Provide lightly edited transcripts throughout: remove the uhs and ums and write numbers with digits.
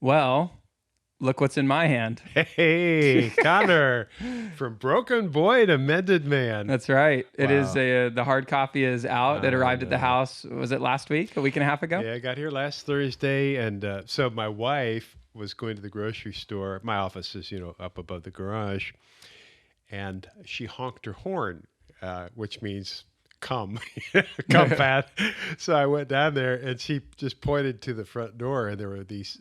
Well, look what's in my hand. Hey, Connor, from broken boy to mended man. That's right. It is Wow. the hard copy is out. It I arrived at the know. house. Was it last week? A week and a half ago? Yeah, I got here last Thursday, and so my wife was going to the grocery store. My office is, up above the garage, and she honked her horn, which means come, come, Pat. So I went down there, and she just pointed to the front door, and there were these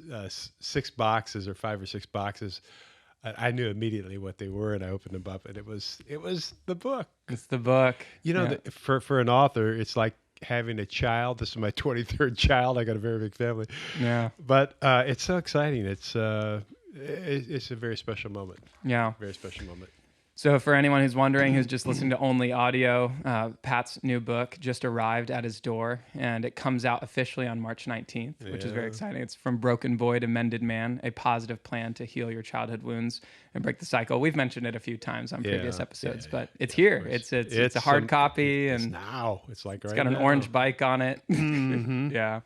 6 boxes or 5 or 6 boxes. I knew immediately what they were, and I opened them up, and it was the book. It's the book. Yeah. For an author, it's like having a child. This is my 23rd child. I got a very big family, Yeah. but it's so exciting. It's a very special moment. Yeah. Very special moment. So for anyone who's wondering, who's just listening to only audio, Pat's new book just arrived at his door, and it comes out officially on March 19th, which is very Yeah. exciting. It's From Broken Boy to Mended Man, a positive plan to heal your childhood wounds and break the cycle. We've mentioned it a few times on previous episodes, but it's here. It's a hard copy, It's and now. It's like it's right got an now. orange bike on it. Yeah.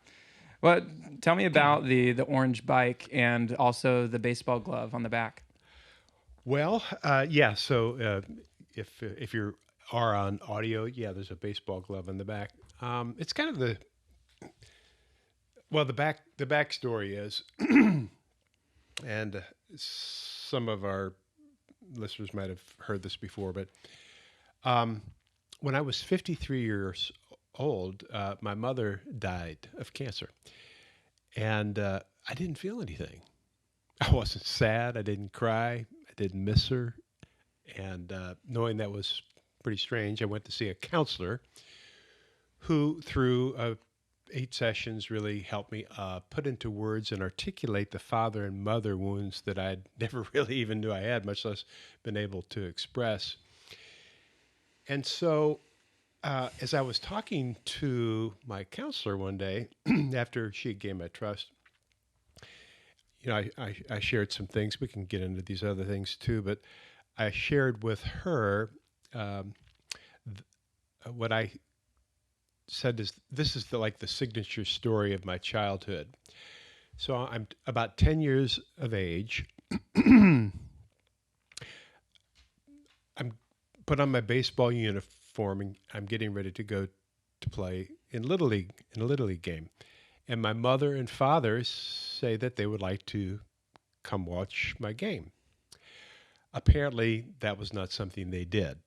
Well, tell me about the orange bike and also the baseball glove on the back. Well, yeah. So if you are on audio, yeah, there's a baseball glove on the back. It's kind of the backstory is, and some of our listeners might have heard this before, but um, when I was 53 years old, my mother died of cancer, and I didn't feel anything. I wasn't sad. I didn't cry. I didn't miss her. And knowing that was pretty strange, I went to see a counselor who, through 8 sessions, really helped me put into words and articulate the father and mother wounds that I'd never really even knew I had, much less been able to express. And so, as I was talking to my counselor one day, after she gained my trust, I shared some things. We can get into these other things too, but I shared with her um, what I said is this is like the signature story of my childhood. So I'm about 10 years of age. I'm put on my baseball uniform and I'm getting ready to go to play in Little League, in a Little League game. And my mother and father say that they would like to come watch my game. Apparently, that was not something they did.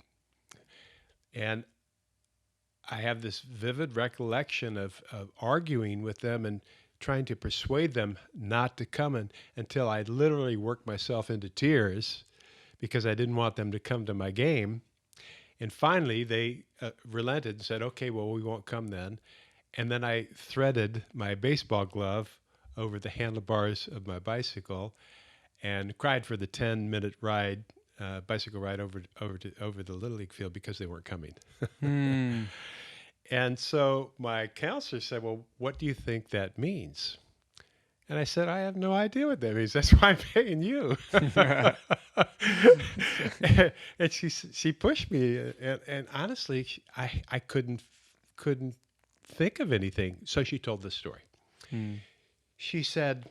And I have this vivid recollection of arguing with them and trying to persuade them not to come until I literally worked myself into tears because I didn't want them to come to my game. And finally, they relented and said, okay, well, we won't come then. And then I threaded my baseball glove over the handlebars of my bicycle and cried for the 10-minute ride, bicycle ride over the Little League field because they weren't coming. Hmm. And so my counselor said, well, what do you think that means? And I said, I have no idea what that means. That's why I'm paying you. And she pushed me, and honestly, I couldn't think of anything. So she told this story. Hmm. She said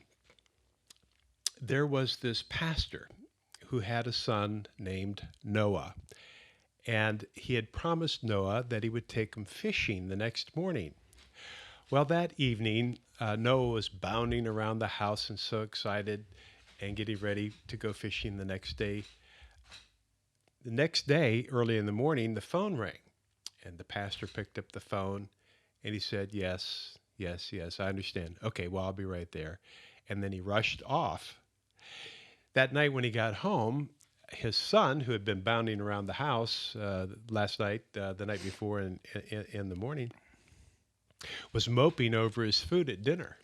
there was this pastor who had a son named Noah, and he had promised Noah that he would take him fishing the next morning. Well, that evening, Noah was bounding around the house and so excited and getting ready to go fishing the next day. The next day, early in the morning, the phone rang, and the pastor picked up the phone and he said, yes, yes, yes, I understand. Okay, well, I'll be right there. And then he rushed off. That night when he got home, his son, who had been bounding around the house last night, the night before in the morning, was moping over his food at dinner.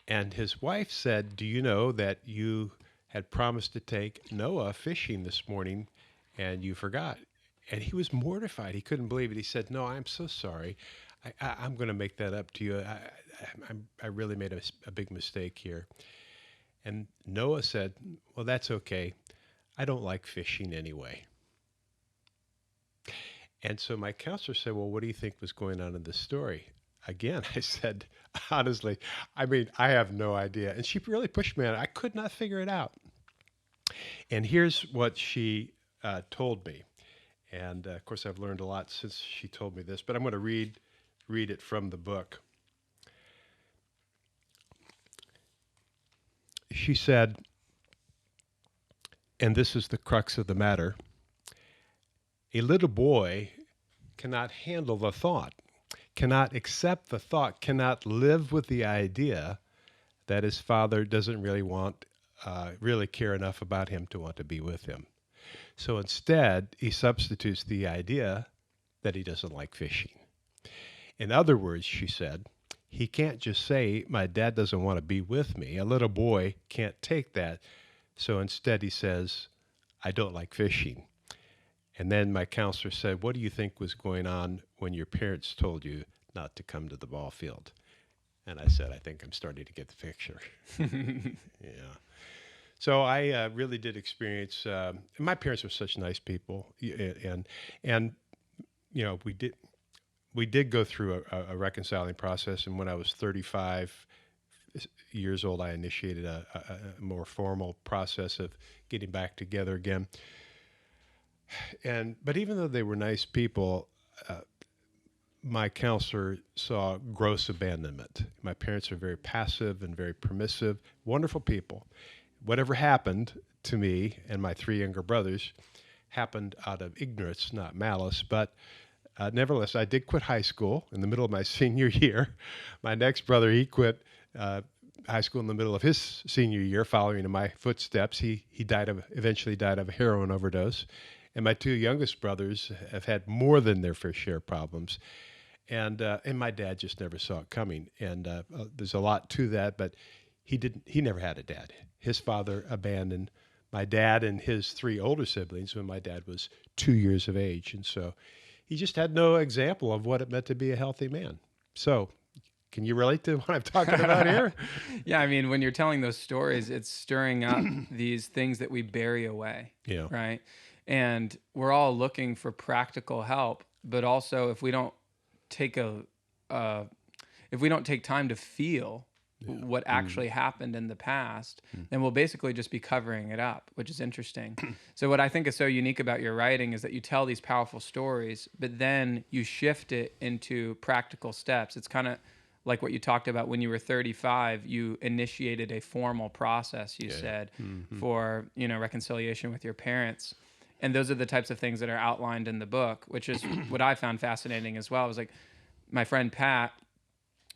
And his wife said, do you know that you had promised to take Noah fishing this morning and you forgot? And he was mortified. He couldn't believe it. He said, no, I'm so sorry. I'm going to make that up to you. I really made a big mistake here. And Noah said, well, that's okay. I don't like fishing anyway. And so my counselor said, well, what do you think was going on in this story? again, I said, honestly, I mean, I have no idea. And she really pushed me on it. I could not figure it out. And here's what she told me. And of course, I've learned a lot since she told me this, but I'm going to read it from the book. She said, and this is the crux of the matter, a little boy cannot handle the thought, cannot accept the thought, cannot live with the idea that his father doesn't really care enough about him to want to be with him. So instead, he substitutes the idea that he doesn't like fishing. In other words, she said, he can't just say, my dad doesn't want to be with me. A little boy can't take that. So instead, he says, I don't like fishing. And then my counselor said, what do you think was going on when your parents told you not to come to the ball field? And I said, I think I'm starting to get the picture. Yeah. So I really did experience, my parents were such nice people. And you know, we did go through a reconciling process. And when I was 35 years old, I initiated a more formal process of getting back together again. But even though they were nice people, my counselor saw gross abandonment. My parents are very passive and very permissive, wonderful people. Whatever happened to me and my three younger brothers happened out of ignorance, not malice. But nevertheless, I did quit high school in the middle of my senior year. My next brother, he quit high school in the middle of his senior year, following in my footsteps. He eventually died of a heroin overdose. And my two youngest brothers have had more than their fair share of problems. And my dad just never saw it coming. And there's a lot to that, but he never had a dad. His father abandoned my dad and his three older siblings when my dad was 2 years of age. And so he just had no example of what it meant to be a healthy man. So can you relate to what I'm talking about here? Yeah, I mean, when you're telling those stories, it's stirring up these things that we bury away, Yeah. right? And we're all looking for practical help, but also if we don't take time to feel what actually happened in the past, then we'll basically just be covering it up, which is interesting. So what I think is so unique about your writing is that you tell these powerful stories, but then you shift it into practical steps. It's kind of like what you talked about when you were 35, you initiated a formal process, you said, for, reconciliation with your parents. And those are the types of things that are outlined in the book, which is what I found fascinating as well. It was like my friend Pat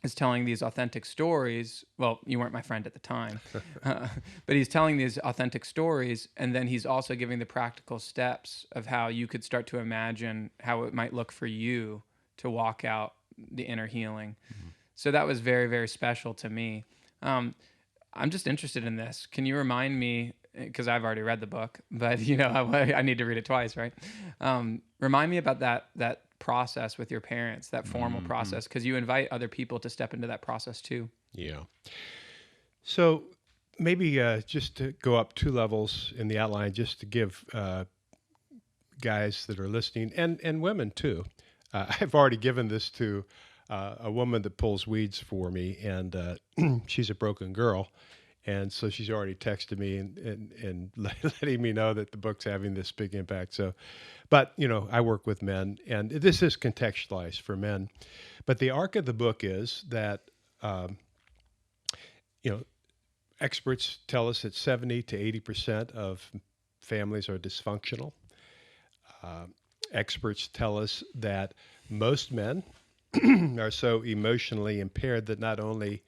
is telling these authentic stories. Well, you weren't my friend at the time, but he's telling these authentic stories. And then he's also giving the practical steps of how you could start to imagine how it might look for you to walk out the inner healing. So that was very, very special to me. I'm just interested in this. Can you remind me, because I've already read the book, but I need to read it twice, right? Remind me about that process with your parents, that formal process, because you invite other people to step into that process too. Yeah. So maybe just to go up 2 levels in the outline, just to give guys that are listening and women too. I've already given this to a woman that pulls weeds for me, and she's a broken girl. And so she's already texted me and letting me know that the book's having this big impact. So, but, I work with men, and this is contextualized for men. But the arc of the book is that, experts tell us that 70 to 80% of families are dysfunctional. Experts tell us that most men are so emotionally impaired that not only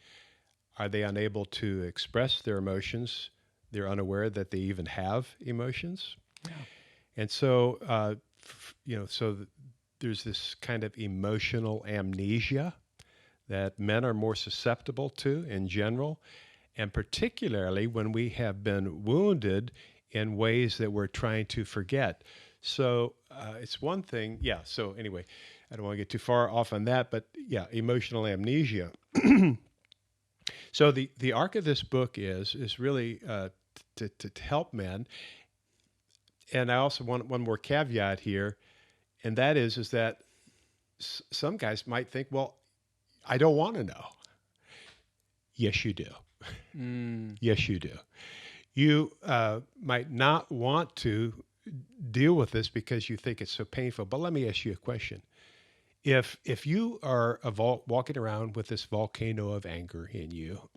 are they unable to express their emotions, they're unaware that they even have emotions. Yeah. And so, there's this kind of emotional amnesia that men are more susceptible to in general, and particularly when we have been wounded in ways that we're trying to forget. So it's one thing. Yeah. So anyway, I don't want to get too far off on that, but yeah, emotional amnesia. So the arc of this book is really to help men. And I also want one more caveat here, and that is that some guys might think, well, I don't want to know. Yes, you do. Mm. Yes, you do. You might not want to deal with this because you think it's so painful. But let me ask you a question. If you are walking around with this volcano of anger in you,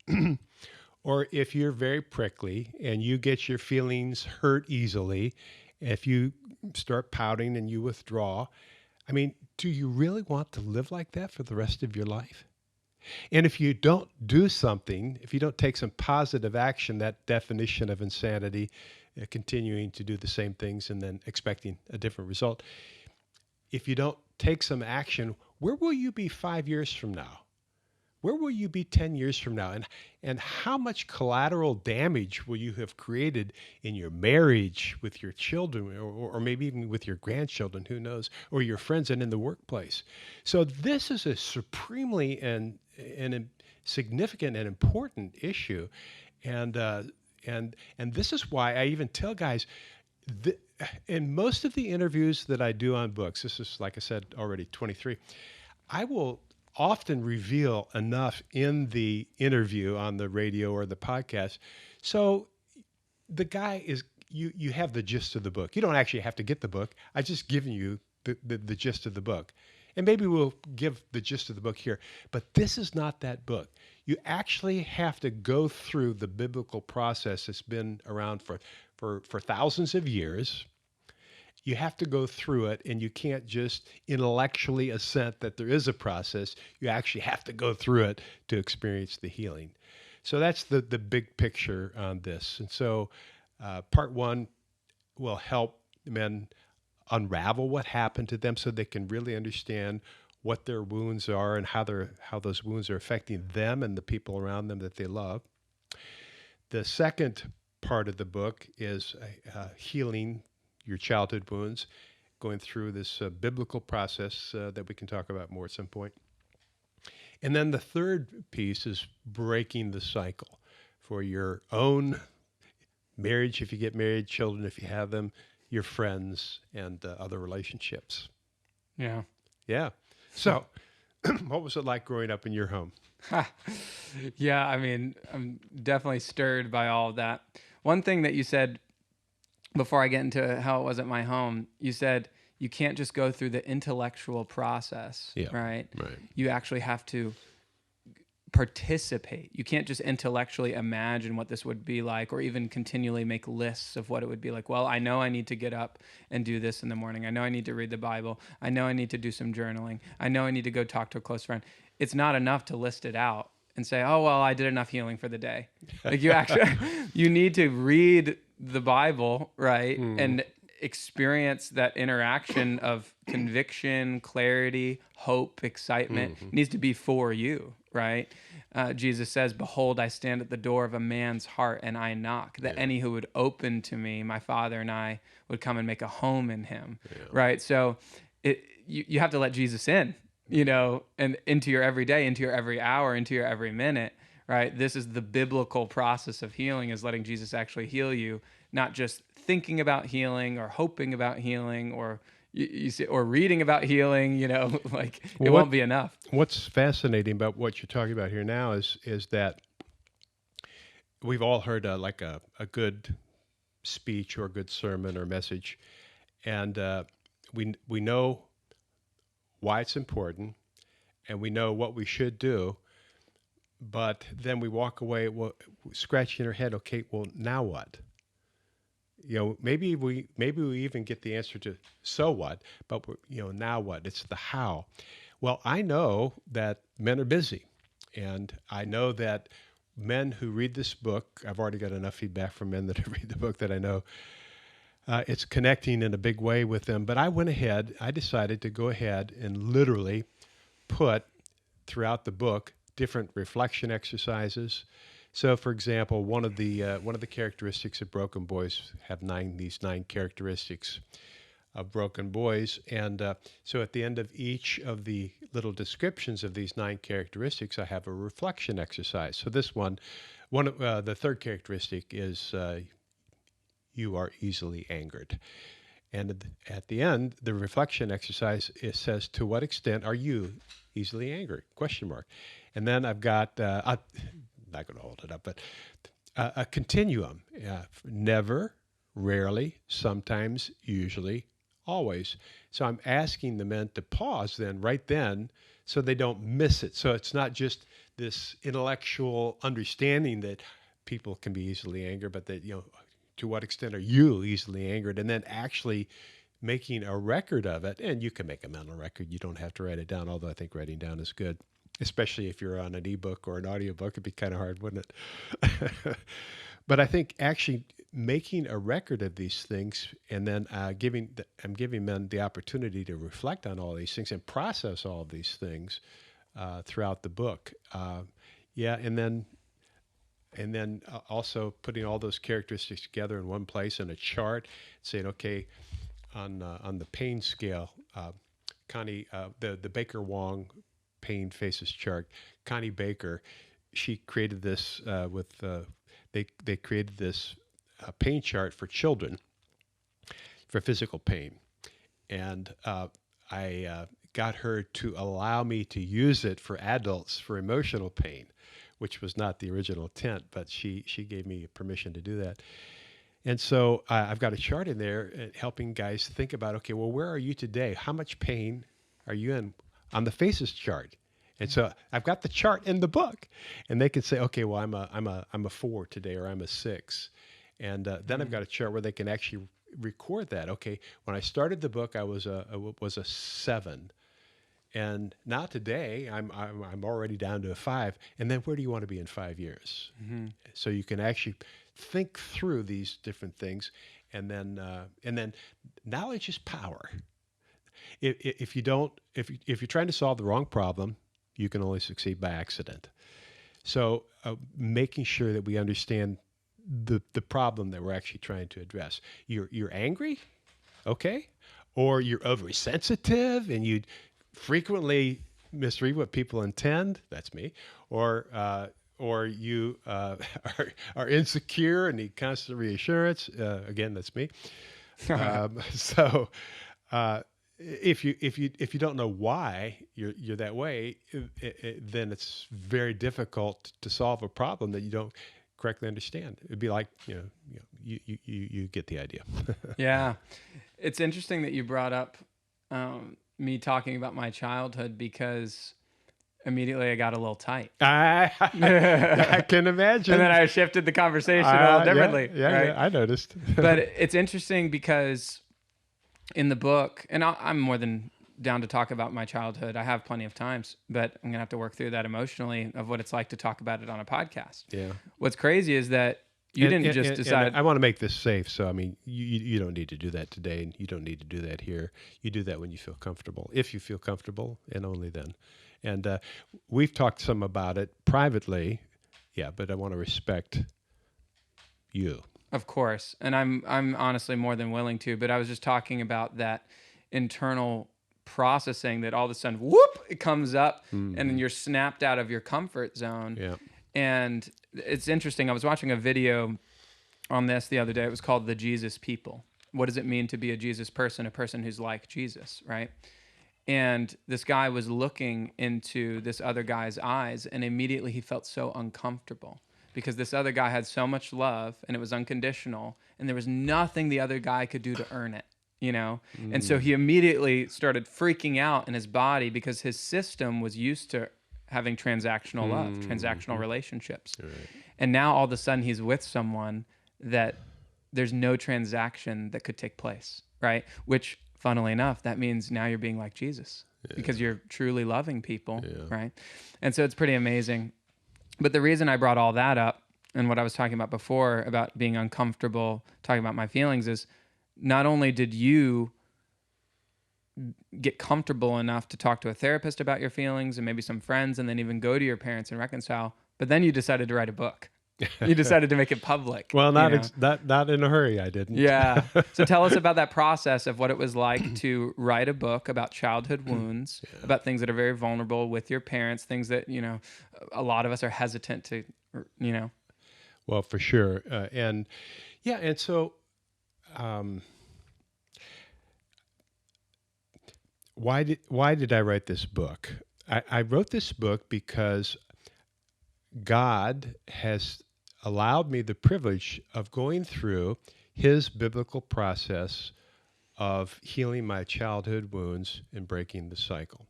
or if you're very prickly and you get your feelings hurt easily, if you start pouting and you withdraw, I mean, do you really want to live like that for the rest of your life? And if you don't do something, if you don't take some positive action, that definition of insanity, continuing to do the same things and then expecting a different result, if you don't take some action, where will you be 5 years from now? Where will you be 10 years from now? And how much collateral damage will you have created in your marriage, with your children, or maybe even with your grandchildren, who knows, or your friends and in the workplace? So this is a supremely and significant and important issue. And, and this is why I even tell guys, in most of the interviews that I do on books, this is, like I said, already 23, I will often reveal enough in the interview on the radio or the podcast. So the guy is, you have the gist of the book. You don't actually have to get the book. I just given you the gist of the book. And maybe we'll give the gist of the book here, but this is not that book. You actually have to go through the biblical process that's been around for thousands of years. You have to go through it, and you can't just intellectually assent that there is a process. You actually have to go through it to experience the healing. So that's the big picture on this. And so part one will help men unravel what happened to them so they can really understand what their wounds are and how those wounds are affecting them and the people around them that they love. The second part of the book is healing your childhood wounds, going through this biblical process that we can talk about more at some point. And then the third piece is breaking the cycle for your own marriage, if you get married, children, if you have them, your friends, and other relationships. Yeah. Yeah. So what was it like growing up in your home? Yeah, I mean, I'm definitely stirred by all of that. One thing that you said before I get into how it was at my home, you said you can't just go through the intellectual process, right? Right. You actually have to participate. You can't just intellectually imagine what this would be like, or even continually make lists of what it would be like. Well, I know I need to get up and do this in the morning. I know I need to read the Bible. I know I need to do some journaling. I know I need to go talk to a close friend. It's not enough to list it out and say, oh, well, I did enough healing for the day. Like, you actually, you need to read the Bible, right? And experience that interaction of conviction, clarity, hope, excitement. It needs to be for you, right? Jesus says, behold, I stand at the door of a man's heart and I knock, that any who would open to me, my Father and I would come and make a home in him, right? So you have to let Jesus in, and into your every day, into your every hour, into your every minute, right? This is the biblical process of healing, is letting Jesus actually heal you, not just thinking about healing or hoping about healing or you see, or reading about healing, like it won't be enough. What's fascinating about what you're talking about here now is that we've all heard a good speech or a good sermon or message, and we know why it's important, and we know what we should do, but then we walk away scratching our head. Okay, well, now what? Maybe we even get the answer to so what, but now what? It's the how. Well, I know that men are busy, and I know that men who read this book, I've already got enough feedback from men that have read the book that I know it's connecting in a big way with them. But I decided to go ahead and literally put throughout the book different reflection exercises. So, for example, one of the characteristics of broken boys have these nine characteristics of broken boys, and so at the end of each of the little descriptions of these nine characteristics, I have a reflection exercise. So this the third characteristic is you are easily angered, And at the end, the reflection exercise, it says, to what extent are you easily angry? Question mark. And then I've got, I'm not going to hold it up, but a continuum. Never, rarely, sometimes, usually, always. So I'm asking the men to pause then, right then, so they don't miss it. So it's not just this intellectual understanding that people can be easily angered, but that, to what extent are you easily angered? And then actually making a record of it. And you can make a mental record. You don't have to write it down, although I think writing down is good, especially if you're on an ebook or an audiobook. It'd be kind of hard, wouldn't it? But I think actually making a record of these things, and then I'm giving men the opportunity to reflect on all these things and process all of these things throughout the book. Yeah, and then also putting all those characteristics together in one place in a chart, saying, okay, on the pain scale, Connie, the Baker Wong pain faces chart, Connie Baker, she created this they created this pain chart for children for physical pain, and I got her to allow me to use it for adults for emotional pain, which was not the original intent, but she gave me permission to do that. And so I've got a chart in there helping guys think about, okay, well, where are you today? How much pain are you in on the faces chart? And so I've got the chart in the book, and they can say, okay, well, I'm a 4 today, or I'm a 6. And then I've got a chart where they can actually record that. Okay, when I started the book, I was a 7. And now today, I'm already down to a 5. And then where do you want to be in 5 years? Mm-hmm. So you can actually think through these different things, and then knowledge is power. If you're trying to solve the wrong problem, you can only succeed by accident. So making sure that we understand the problem that we're actually trying to address. You're angry, okay, or you're overly sensitive and you frequently misread what people intend. That's me. Or you are insecure and need constant reassurance. Again, that's me. So if you don't know why you're that way, then it's very difficult to solve a problem that you don't correctly understand. It'd be like you get the idea. Yeah, it's interesting that you brought up me talking about my childhood, because immediately I got a little tight. I can imagine. And then I shifted the conversation a little differently. Yeah, right? I noticed. But it's interesting because in the book, and I'm more than down to talk about my childhood. I have plenty of times, but I'm going to have to work through that emotionally of what it's like to talk about it on a podcast. Yeah. What's crazy is that you didn't just decide. And I want to make this safe. So, I mean, you don't need to do that today, and you don't need to do that here. You do that when you feel comfortable, if you feel comfortable, and only then. And we've talked some about it privately. Yeah, but I want to respect you. Of course. And I'm honestly more than willing to, but I was just talking about that internal processing that all of a sudden, whoop, it comes up, and then you're snapped out of your comfort zone. Yeah. And it's interesting. I was watching a video on this the other day. It was called The Jesus People. What does it mean to be a Jesus person, a person who's like Jesus, right? And this guy was looking into this other guy's eyes, and immediately he felt so uncomfortable because this other guy had so much love, and it was unconditional, and there was nothing the other guy could do to earn it, you know? And so he immediately started freaking out in his body because his system was used to having transactional love, transactional relationships. Right. And now all of a sudden he's with someone that there's no transaction that could take place, right? Which, funnily enough, that means now you're being like Jesus because you're truly loving people, right? And so it's pretty amazing. But the reason I brought all that up and what I was talking about before about being uncomfortable, talking about my feelings, is not only did you get comfortable enough to talk to a therapist about your feelings and maybe some friends and then even go to your parents and reconcile, but then you decided to write a book. You decided to make it public. Well, not in a hurry, I didn't. Yeah. So tell us about that process of what it was like to write a book about childhood wounds, about things that are very vulnerable with your parents, things that, you know, a lot of us are hesitant to, you know. Well, for sure. And so why did I write this book? I wrote this book because God has allowed me the privilege of going through his biblical process of healing my childhood wounds and breaking the cycle.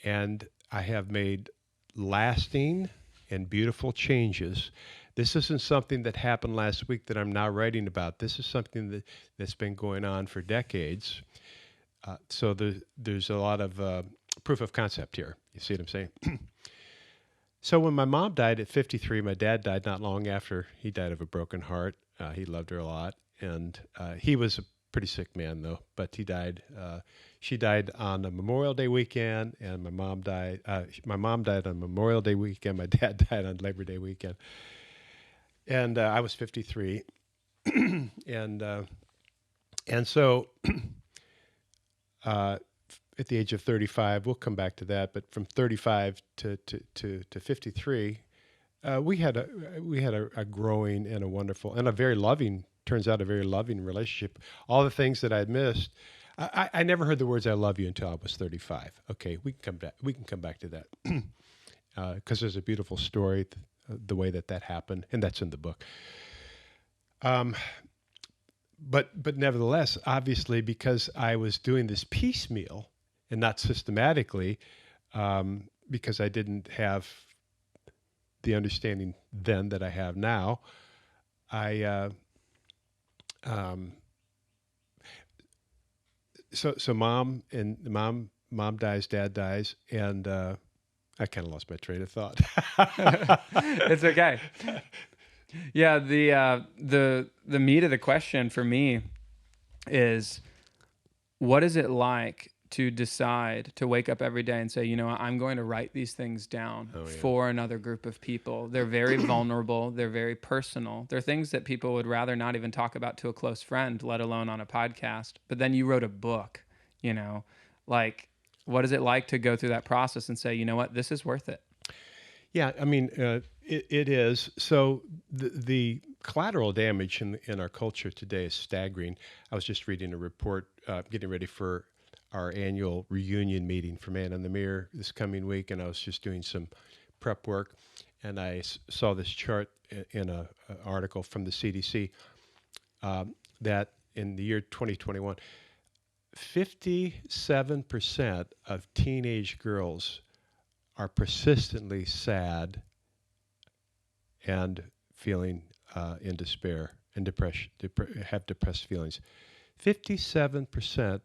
And I have made lasting and beautiful changes. This isn't something that happened last week that I'm now writing about. This is something that's been going on for decades. So there's a lot of proof of concept here. You see what I'm saying? So when my mom died at 53, my dad died not long after. He died of a broken heart. He loved her a lot. And he was a pretty sick man, though, but he died. She died on a Memorial Day weekend, and my mom died. My mom died on Memorial Day weekend. My dad died on Labor Day weekend. And I was 53. and so at the age of 35, we'll come back to that, but from 35 to 53, we had a growing and a wonderful and a very loving, turns out a very loving relationship. All the things that I'd missed, I never heard the words "I love you" until I was 35. Okay, we can come back to that because there's a beautiful story, the way that happened, and that's in the book. But nevertheless, obviously, because I was doing this piecemeal and not systematically, because I didn't have the understanding then that I have now, so mom dies, dad dies, and I kind of lost my train of thought. It's okay. Yeah, the meat of the question for me is, what is it like to decide to wake up every day and say, you know what, I'm going to write these things down for another group of people. They're very vulnerable. They're very personal. They're things that people would rather not even talk about to a close friend, let alone on a podcast. But then you wrote a book, like, what is it like to go through that process and say, you know what, this is worth it? Yeah, I mean, it is. So the collateral damage in our culture today is staggering. I was just reading a report, getting ready for our annual reunion meeting for Man in the Mirror this coming week, and I was just doing some prep work, and I saw this chart in an article from the CDC that in the year 2021, 57% of teenage girls are persistently sad and feeling in despair and depression, have depressed feelings. 57%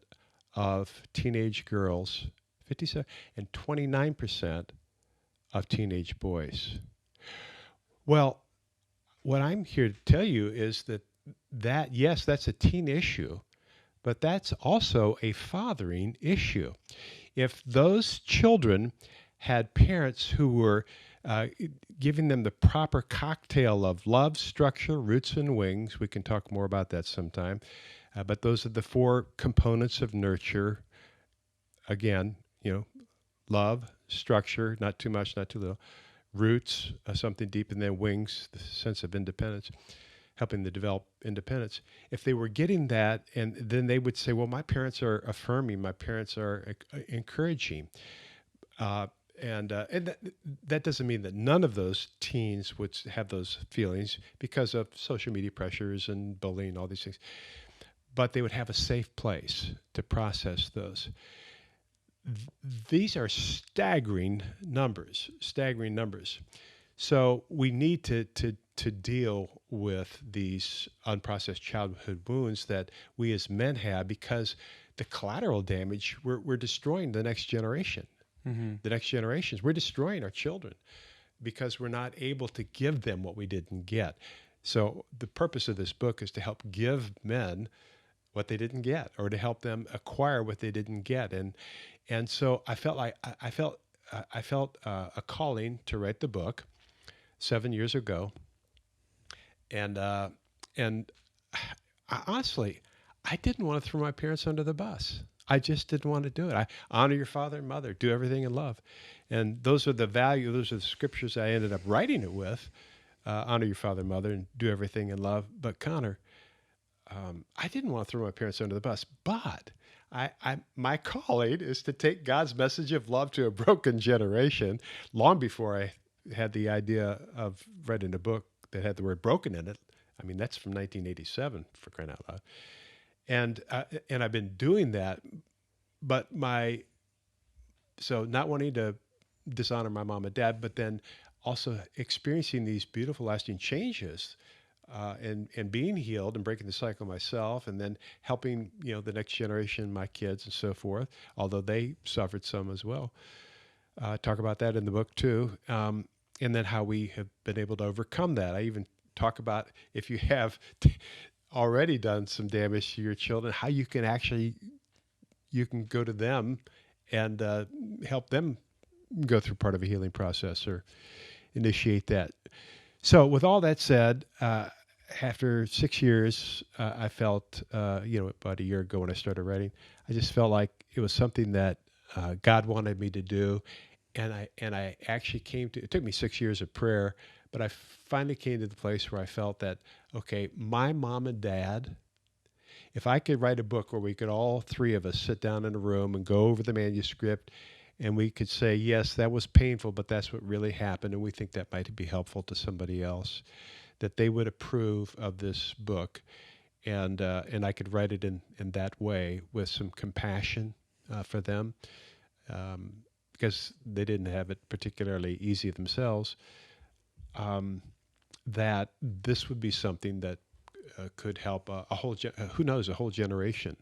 of teenage girls, 57, and 29% of teenage boys. Well, what I'm here to tell you is that yes, that's a teen issue, but that's also a fathering issue. If those children had parents who were giving them the proper cocktail of love, structure, roots, and wings. We can talk more about that sometime. But those are the four components of nurture. Again, love, structure, not too much, not too little. Roots, something deep, and then wings, the sense of independence, helping to develop independence. If they were getting that, and then they would say, well, my parents are affirming, my parents are encouraging. And that doesn't mean that none of those teens would have those feelings because of social media pressures and bullying and all these things. But they would have a safe place to process those. These are staggering numbers. So we need to deal with these unprocessed childhood wounds that we as men have, because the collateral damage, we're destroying the next generation. Mm-hmm. The next generations. We're destroying our children because we're not able to give them what we didn't get. So the purpose of this book is to help give men what they didn't get, or to help them acquire what they didn't get. And so I felt a calling to write the book 7 years ago. And honestly, I didn't want to throw my parents under the bus. I just didn't want to do it. I honor your father and mother, do everything in love. And those are the scriptures I ended up writing it with. Honor your father and mother and do everything in love. But Connor, I didn't want to throw my parents under the bus, but my calling is to take God's message of love to a broken generation. Long before I had the idea of writing a book that had the word broken in it. I mean, that's from 1987, for crying out loud. And I've been doing that, but so not wanting to dishonor my mom and dad, but then also experiencing these beautiful, lasting changes, and being healed and breaking the cycle myself, and then helping the next generation, my kids and so forth, although they suffered some as well. Talk about that in the book too, and then how we have been able to overcome that. I even talk about, if you have already done some damage to your children, how you can go to them and help them go through part of a healing process or initiate that. So with all that said, after 6 years, I felt, about a year ago when I started writing, I just felt like it was something that God wanted me to do. And I actually it took me 6 years of prayer, but I finally came to the place where I felt that, okay, my mom and dad, if I could write a book where we could all three of us sit down in a room and go over the manuscript, and we could say, yes, that was painful, but that's what really happened, and we think that might be helpful to somebody else, that they would approve of this book, and I could write it in that way with some compassion for them, because they didn't have it particularly easy themselves, that this would be something that could help a whole, who knows, a whole generation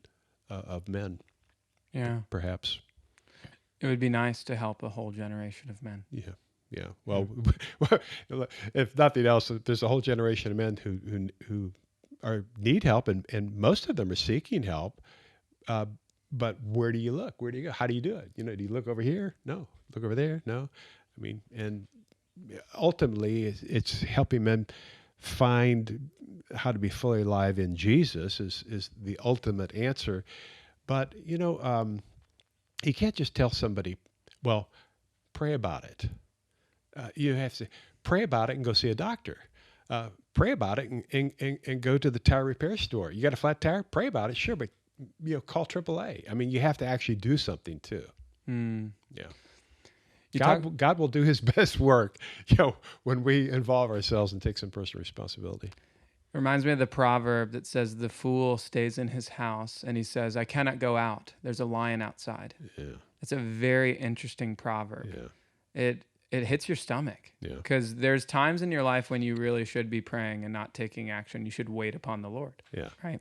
of men, Yeah. perhaps. It would be nice to help a whole generation of men. Yeah. Yeah. Well, if nothing else, there's a whole generation of men who need help, and most of them are seeking help. But where do you look? Where do you go? How do you do it? Do you look over here? No. Look over there? No. I mean, and ultimately, it's helping men find how to be fully alive in Jesus is the ultimate answer. But you can't just tell somebody, well, pray about it. You have to pray about it and go see a doctor. Pray about it and go to the tire repair store. You got a flat tire? Pray about it, sure, but call AAA. I mean, you have to actually do something too. Yeah. God will do His best work, when we involve ourselves and take some personal responsibility. Reminds me of the proverb that says the fool stays in his house, and he says, I cannot go out. There's a lion outside. Yeah. It's a very interesting proverb. Yeah. It hits your stomach. Yeah. Because there's times in your life when you really should be praying and not taking action. You should wait upon the Lord. Yeah. Right.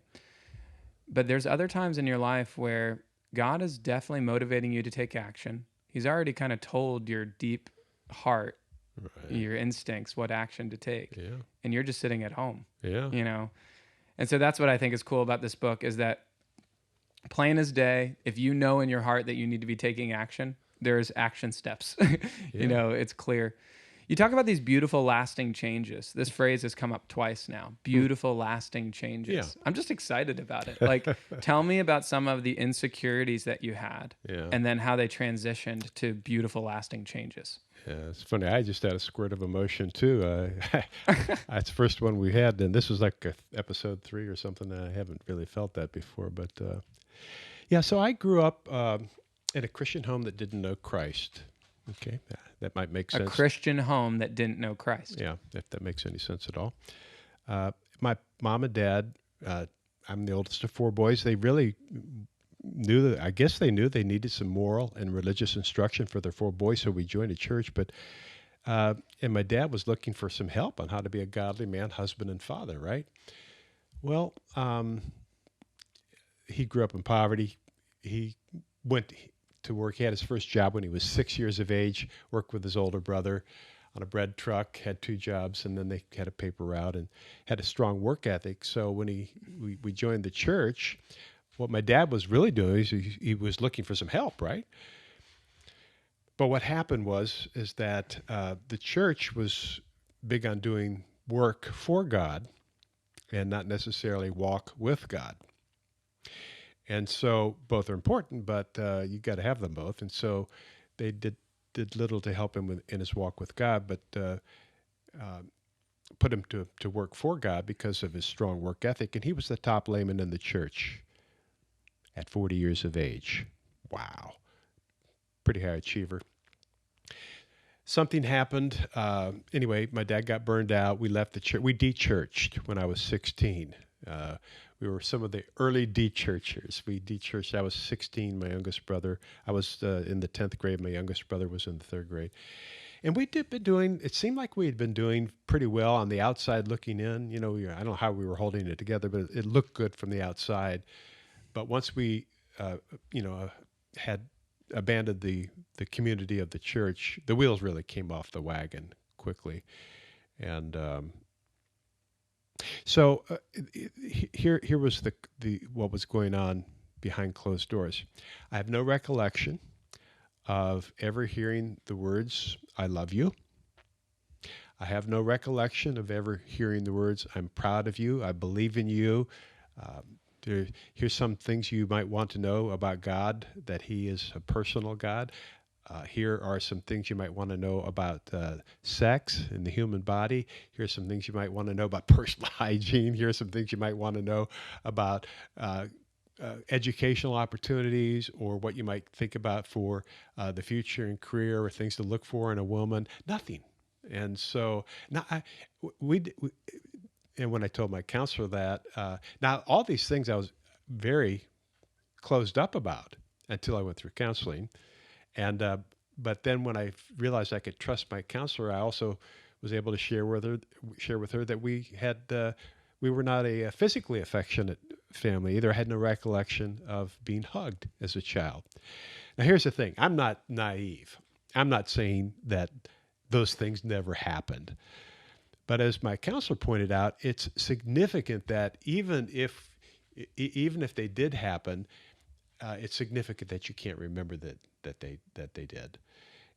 But there's other times in your life where God is definitely motivating you to take action. He's already kind of told your deep heart, right, your instincts, what action to take. Yeah. And you're just sitting at home. Yeah. And so that's what I think is cool about this book, is that plain as day, if you know in your heart that you need to be taking action, there's action steps. Yeah. It's clear. You talk about these beautiful, lasting changes. This phrase has come up twice now. Beautiful, lasting changes. Yeah. I'm just excited about it. Like, tell me about some of the insecurities that you had, and then how they transitioned to beautiful, lasting changes. Yeah, it's funny. I just had a squirt of emotion too. That's the first one we had, and this was like episode 3 or something. I haven't really felt that before, but yeah. So I grew up in a Christian home that didn't know Christ. Okay, that might make sense. A Christian home that didn't know Christ. Yeah, if that makes any sense at all. My mom and dad, I'm the oldest of 4 boys. They really knew that, I guess they knew they needed some moral and religious instruction for their 4 boys, so we joined a church. But and my dad was looking for some help on how to be a godly man, husband, and father, right? Well, he grew up in poverty. He went to work. He had his first job when he was 6 years of age, worked with his older brother on a bread truck, had 2 jobs, and then they had a paper route, and had a strong work ethic. So when we joined the church, what my dad was really doing is he was looking for some help, right? But what happened is that the church was big on doing work for God and not necessarily walk with God. And so both are important, but you got to have them both. And so they did little to help him in his walk with God, but put him to work for God because of his strong work ethic. And he was the top layman in the church at 40 years of age. Wow. Pretty high achiever. Something happened. Anyway, my dad got burned out. We left the church. We de-churched when I was 16. We were some of the early de-churchers. We de-churched. I was 16. My youngest brother. I was in the 10th grade. My youngest brother was in the 3rd grade. And we had been doing, it seemed like we had been doing pretty well on the outside looking in. I don't know how we were holding it together, but it looked good from the outside. But once we, had abandoned the community of the church, the wheels really came off the wagon quickly. And so here was the what was going on behind closed doors. I have no recollection of ever hearing the words, "I love you." I have no recollection of ever hearing the words, "I'm proud of you. I believe in you." Here's some things you might want to know about God, that He is a personal God. Here are some things you might want to know about sex in the human body. Here's some things you might want to know about personal hygiene. Here are some things you might want to know about educational opportunities, or what you might think about for the future and career, or things to look for in a woman. Nothing. And so now and when I told my counselor that, now all these things I was very closed up about until I went through counseling. And but then when I realized I could trust my counselor, I also was able to share with her that we were not a physically affectionate family either. I had no recollection of being hugged as a child. Now here's the thing: I'm not naive. I'm not saying that those things never happened. But as my counselor pointed out, it's significant that even if they did happen, it's significant that you can't remember that they did.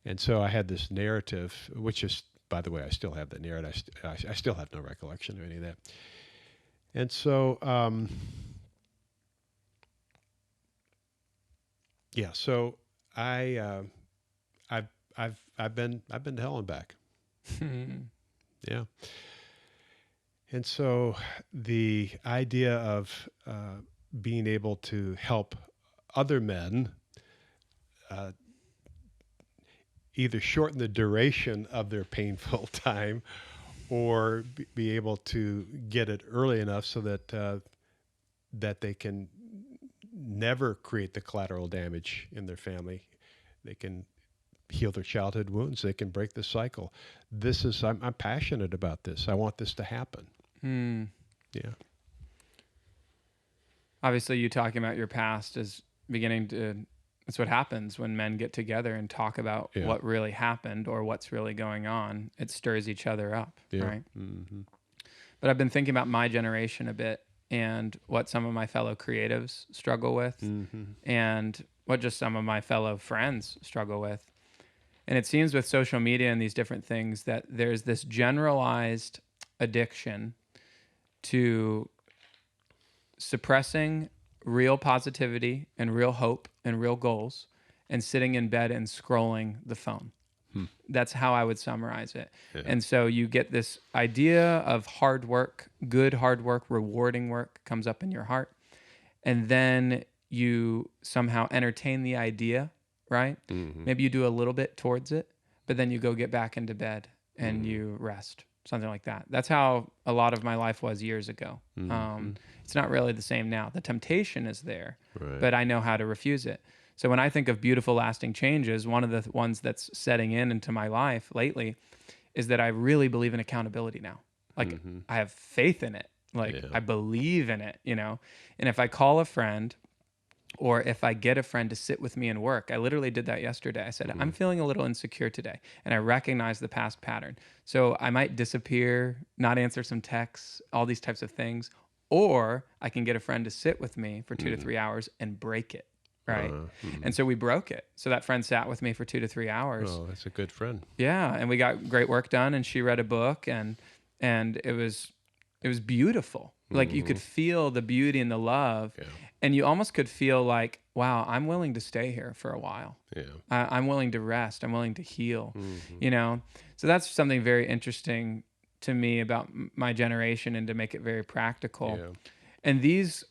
And so I had this narrative, which is, by the way, I still have that narrative. I still have no recollection of any of that. And so, so I've been to hell and back. Yeah. And so the idea of being able to help other men either shorten the duration of their painful time, or be able to get it early enough so that that they can never create the collateral damage in their family. They can heal their childhood wounds. They can break the cycle. I'm passionate about this. I want this to happen. Yeah. Obviously, you talking about your past is that's what happens when men get together and talk about what really happened or what's really going on. It stirs each other up, right? Mm-hmm. But I've been thinking about my generation a bit, and what some of my fellow creatives struggle with, and what just some of my fellow friends struggle with. And it seems with social media and these different things that there's this generalized addiction to suppressing real positivity and real hope and real goals, and sitting in bed and scrolling the phone. That's how I would summarize it. Yeah. And so you get this idea of hard work, good hard work, rewarding work comes up in your heart. And then you somehow entertain the idea, right? Mm-hmm. Maybe you do a little bit towards it, but then you go get back into bed and you rest, something like that. That's how a lot of my life was years ago. It's not really the same now. The temptation is there, but I know how to refuse it. So when I think of beautiful, lasting changes, one of the ones that's setting into my life lately is that I really believe in accountability now. Like I have faith in it. Like I believe in it, And if I call a friend, or if I get a friend to sit with me and work, I literally did that yesterday. I said, I'm feeling a little insecure today. And I recognize the past pattern. So I might disappear, not answer some texts, all these types of things. Or I can get a friend to sit with me for 2 to 3 hours and break it. Right. And so we broke it. So that friend sat with me for 2 to 3 hours. Oh, that's a good friend. Yeah. And we got great work done, and she read a book, and it was beautiful. Like you could feel the beauty and the love, and you almost could feel like, wow, I'm willing to stay here for a while. Yeah. I'm willing to rest. I'm willing to heal, So that's something very interesting to me about my generation, and to make it very practical. Yeah. And these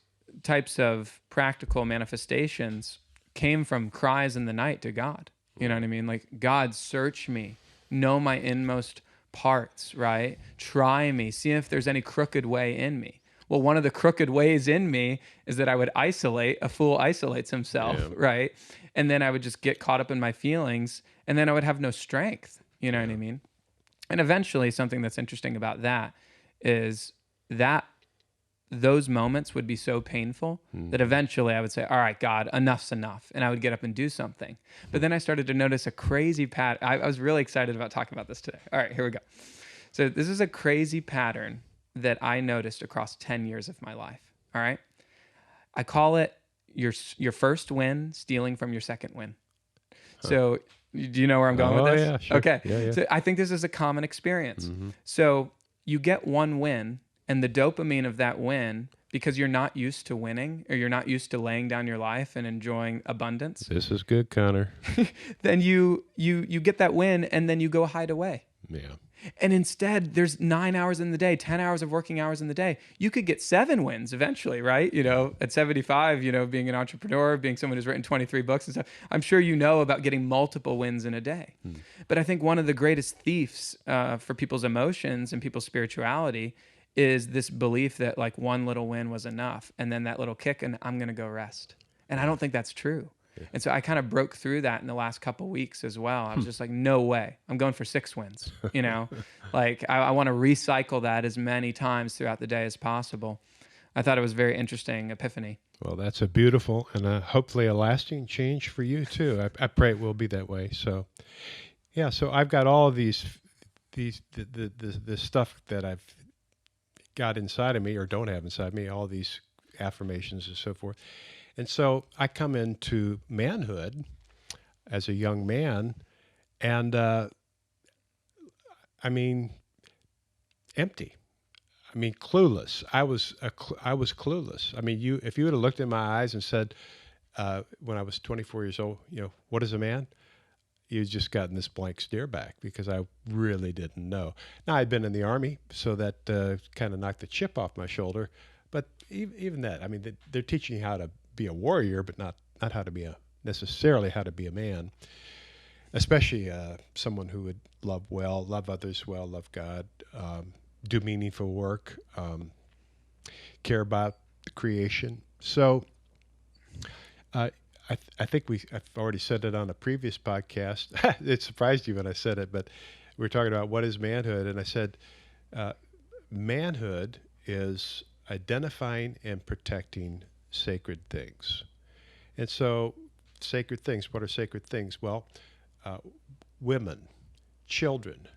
types of practical manifestations came from cries in the night to God. You know what I mean? Like, God, search me, know my inmost parts, right? Try me, see if there's any crooked way in me. Well, one of the crooked ways in me is that I would isolate. A fool isolates himself, Yeah. right? And then I would just get caught up in my feelings, and then I would have no strength. You know what I mean? And eventually, something that's interesting about that is that those moments would be so painful that eventually I would say, all right, God, enough's enough. And I would get up and do something. But then I started to notice a crazy pattern. I was really excited about talking about this today. All right, here we go. So this is a crazy pattern that I noticed across 10 years of my life. All right. I call it your first win stealing from your second win. So do you know where I'm going with this? Yeah, sure. Okay. Yeah. So I think this is a common experience. So you get one win, and the dopamine of that win, because you're not used to winning, or you're not used to laying down your life and enjoying abundance, This is good, Connor. then you get that win, and then you go hide away. Yeah. And instead, there's 9 hours in the day, 10 hours of working hours in the day. You could get 7 wins eventually, right? You know, at 75, you know, being an entrepreneur, being someone who's written 23 books and stuff, I'm sure you know about getting multiple wins in a day. But I think one of the greatest thieves for people's emotions and people's spirituality is this belief that like one little win was enough, and then that little kick, and I'm going to go rest. And I don't think that's true. And so I kind of broke through that in the last couple of weeks as well. I was just like, no way. I'm going for 6 wins. You know, like I want to recycle that as many times throughout the day as possible. I thought it was a very interesting epiphany. Well, that's a beautiful and hopefully a lasting change for you too. I pray it will be that way. So, yeah. So I've got all of the stuff that I've got inside of me or don't have inside me, all these affirmations and so forth. And so I come into manhood as a young man, and empty. I mean, clueless. I was clueless. I mean, if you would have looked in my eyes and said, when I was 24 years old, you know, what is a man? You just gotten this blank stare back because I really didn't know. Now I'd been in the Army, so that kind of knocked the chip off my shoulder. But even that, I mean, they're teaching you how to be a warrior, but not how to be necessarily how to be a man, especially someone who would love well, love others well, love God, do meaningful work, care about the creation. So I think I've already said it on a previous podcast. It surprised you when I said it, but we were talking about what is manhood, and I said manhood is identifying and protecting sacred things. And so sacred things, what are sacred things? Well, women, children,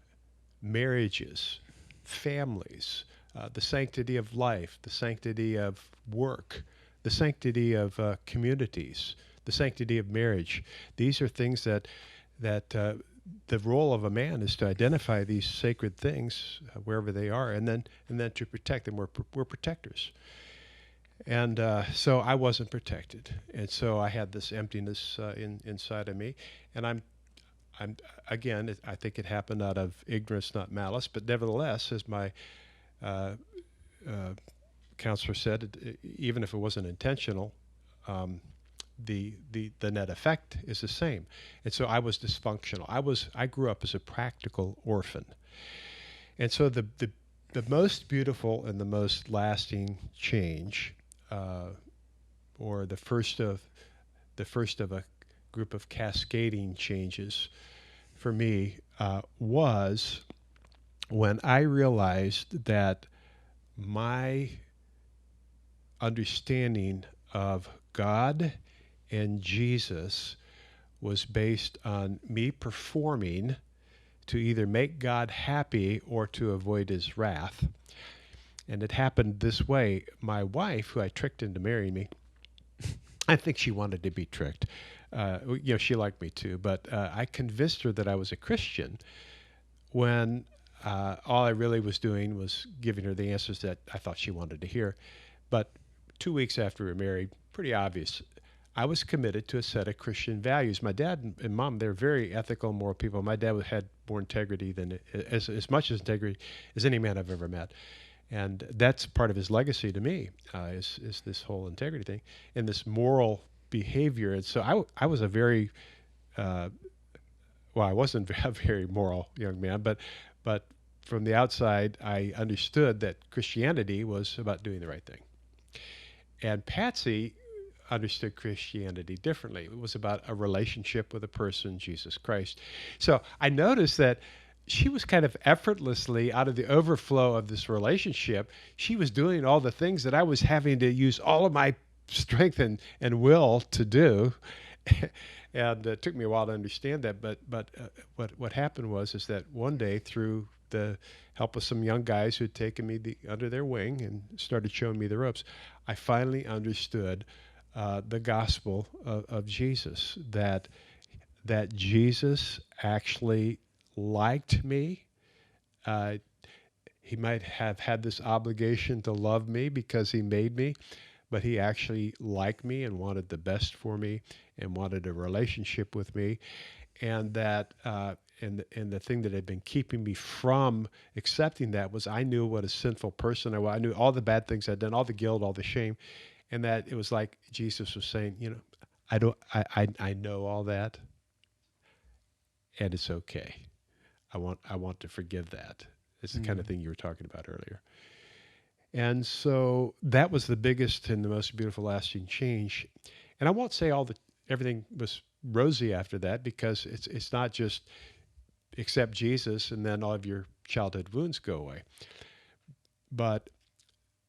marriages, families, the sanctity of life, the sanctity of work, the sanctity of communities, the sanctity of marriage. These are things that the role of a man is to identify these sacred things wherever they are, and then to protect them. We're protectors. And so I wasn't protected, and so I had this emptiness inside of me. And I'm again, I think it happened out of ignorance, not malice. But nevertheless, as my counselor said, even if it wasn't intentional, the net effect is the same. And so I was dysfunctional. I grew up as a practical orphan, and so the most beautiful and the most lasting change, or the first of a group of cascading changes for me, was when I realized that my understanding of God and Jesus was based on me performing to either make God happy or to avoid his wrath. And it happened this way. My wife, who I tricked into marrying me, I think she wanted to be tricked. She liked me too, but I convinced her that I was a Christian when all I really was doing was giving her the answers that I thought she wanted to hear. But 2 weeks after we were married, pretty obvious, I was committed to a set of Christian values. My dad and mom, they're very ethical, moral people. My dad had more integrity than as much as integrity as any man I've ever met. And that's part of his legacy to me, is this whole integrity thing and this moral behavior. And so I was a very, well, I wasn't a very moral young man, but from the outside, I understood that Christianity was about doing the right thing. And Patsy understood Christianity differently. It was about a relationship with a person, Jesus Christ. So I noticed that she was kind of effortlessly, out of the overflow of this relationship, she was doing all the things that I was having to use all of my strength and will to do. And it took me a while to understand that. But what happened was is that one day, through the help of some young guys who had taken me under their wing and started showing me the ropes, I finally understood the gospel of Jesus, that Jesus actually liked me. Uh, he might have had this obligation to love me because he made me, but he actually liked me and wanted the best for me and wanted a relationship with me. And that and the thing that had been keeping me from accepting that was I knew what a sinful person I was. I knew all the bad things I'd done, all the guilt, all the shame, and that it was like Jesus was saying, I know all that, and it's okay. I want to forgive that. It's the kind of thing you were talking about earlier. And so that was the biggest and the most beautiful lasting change. And I won't say everything was rosy after that, because it's not just accept Jesus and then all of your childhood wounds go away. But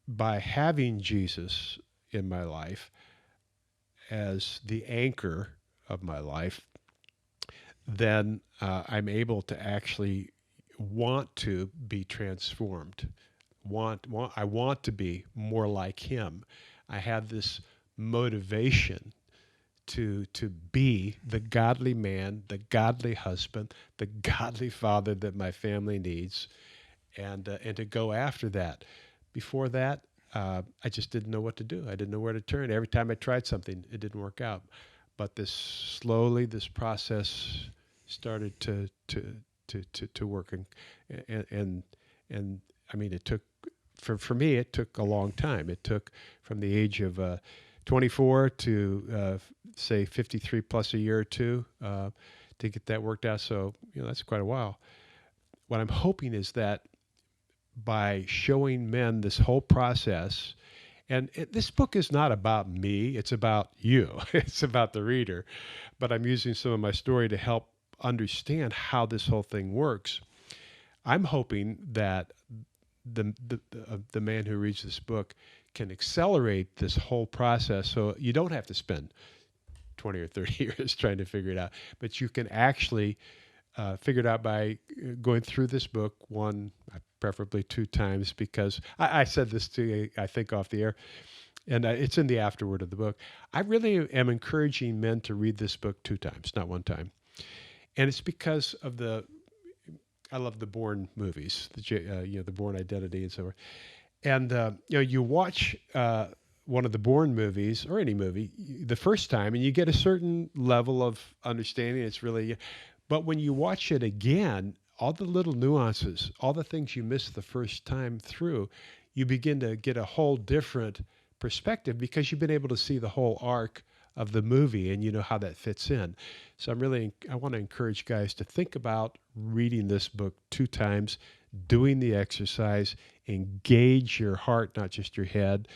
by having Jesus in my life as the anchor of my life, then I'm able to actually want to be transformed. I want to be more like him. I have this motivation to be the godly man, the godly husband, the godly father that my family needs, and to go after that. Before that, I just didn't know what to do. I didn't know where to turn. Every time I tried something, it didn't work out. But this process started to work, and I mean, it took for me, it took a long time. It took from the age of 24 to say 53 plus a year or two to get that worked out. So that's quite a while. What I'm hoping is that by showing men this whole process, and this book is not about me, it's about you. It's about the reader. But I'm using some of my story to help understand how this whole thing works. I'm hoping that the man who reads this book can accelerate this whole process, so you don't have to spend 20 or 30 years trying to figure it out, but you can actually figure it out by going through this book preferably 2 times, because I said this to you, I think, off the air, and it's in the afterword of the book. I really am encouraging men to read this book 2 times, not 1 time. And it's because of I love the Bourne movies, the Bourne Identity and so forth. And you watch one of the Bourne movies or any movie the first time, and you get a certain level of understanding. It's really, but when you watch it again, all the little nuances, all the things you missed the first time through, you begin to get a whole different perspective because you've been able to see the whole arc of the movie and you know how that fits in. So I want to encourage guys to think about reading this book 2 times, doing the exercise, engage your heart, not just your head,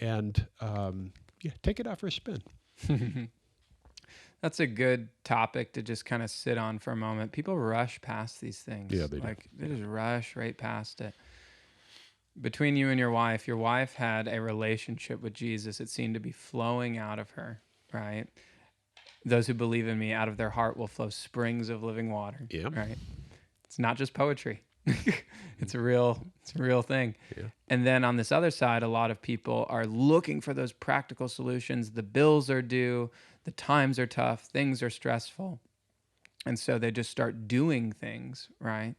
and take it out for a spin. That's a good topic to just kind of sit on for a moment. People rush past these things. Yeah, they do. They just rush right past it. Between you and your wife had a relationship with Jesus. It seemed to be flowing out of her, right? Those who believe in me, out of their heart will flow springs of living water. Yeah. Right. It's not just poetry. It's a real thing. Yeah. And then on this other side, a lot of people are looking for those practical solutions. The bills are due, the times are tough, things are stressful. And so they just start doing things, right?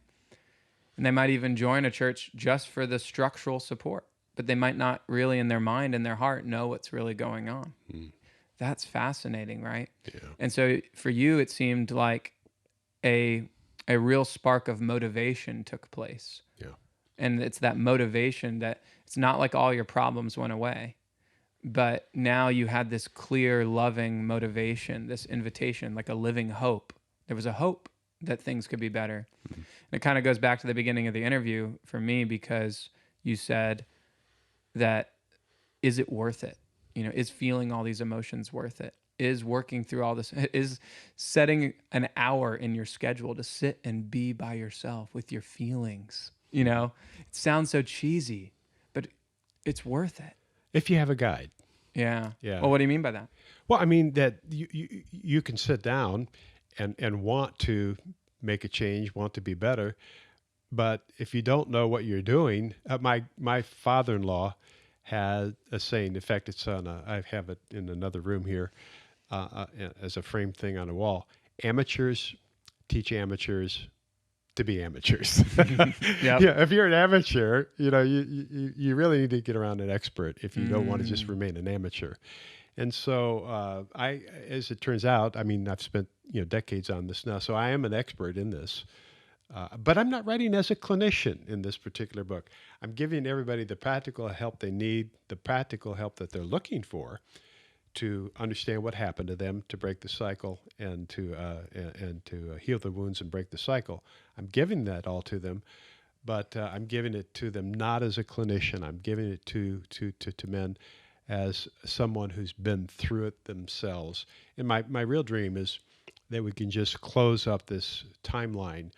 And they might even join a church just for the structural support, but they might not really in their mind and their heart know what's really going on. That's fascinating, right? Yeah. And so for you, it seemed like a real spark of motivation took place. Yeah. And it's that motivation that it's not like all your problems went away, but now you had this clear, loving motivation, this invitation, like a living hope. There was a hope that things could be better. And it kind of goes back to the beginning of the interview for me, because you said that, is it worth it? Is feeling all these emotions worth it? Is working through all this, is setting an hour in your schedule to sit and be by yourself with your feelings? It sounds so cheesy, but it's worth it. If you have a guide. Yeah. Yeah. Well, what do you mean by that? Well, I mean that you can sit down and want to make a change, want to be better, but if you don't know what you're doing, my father-in-law had a saying. In fact, it's on I have it in another room here as a framed thing on a wall. Amateurs teach amateurs to be amateurs. Yep. Yeah, if you're an amateur, you really need to get around an expert if you don't want to just remain an amateur. And so as it turns out, I mean, I've spent decades on this now, so I am an expert in this. But I'm not writing as a clinician in this particular book. I'm giving everybody the practical help they need, the practical help that they're looking for to understand what happened to them, to break the cycle, and to heal the wounds and break the cycle. I'm giving that all to them, but I'm giving it to them not as a clinician. I'm giving it to men as someone who's been through it themselves. And my real dream is that we can just close up this timeline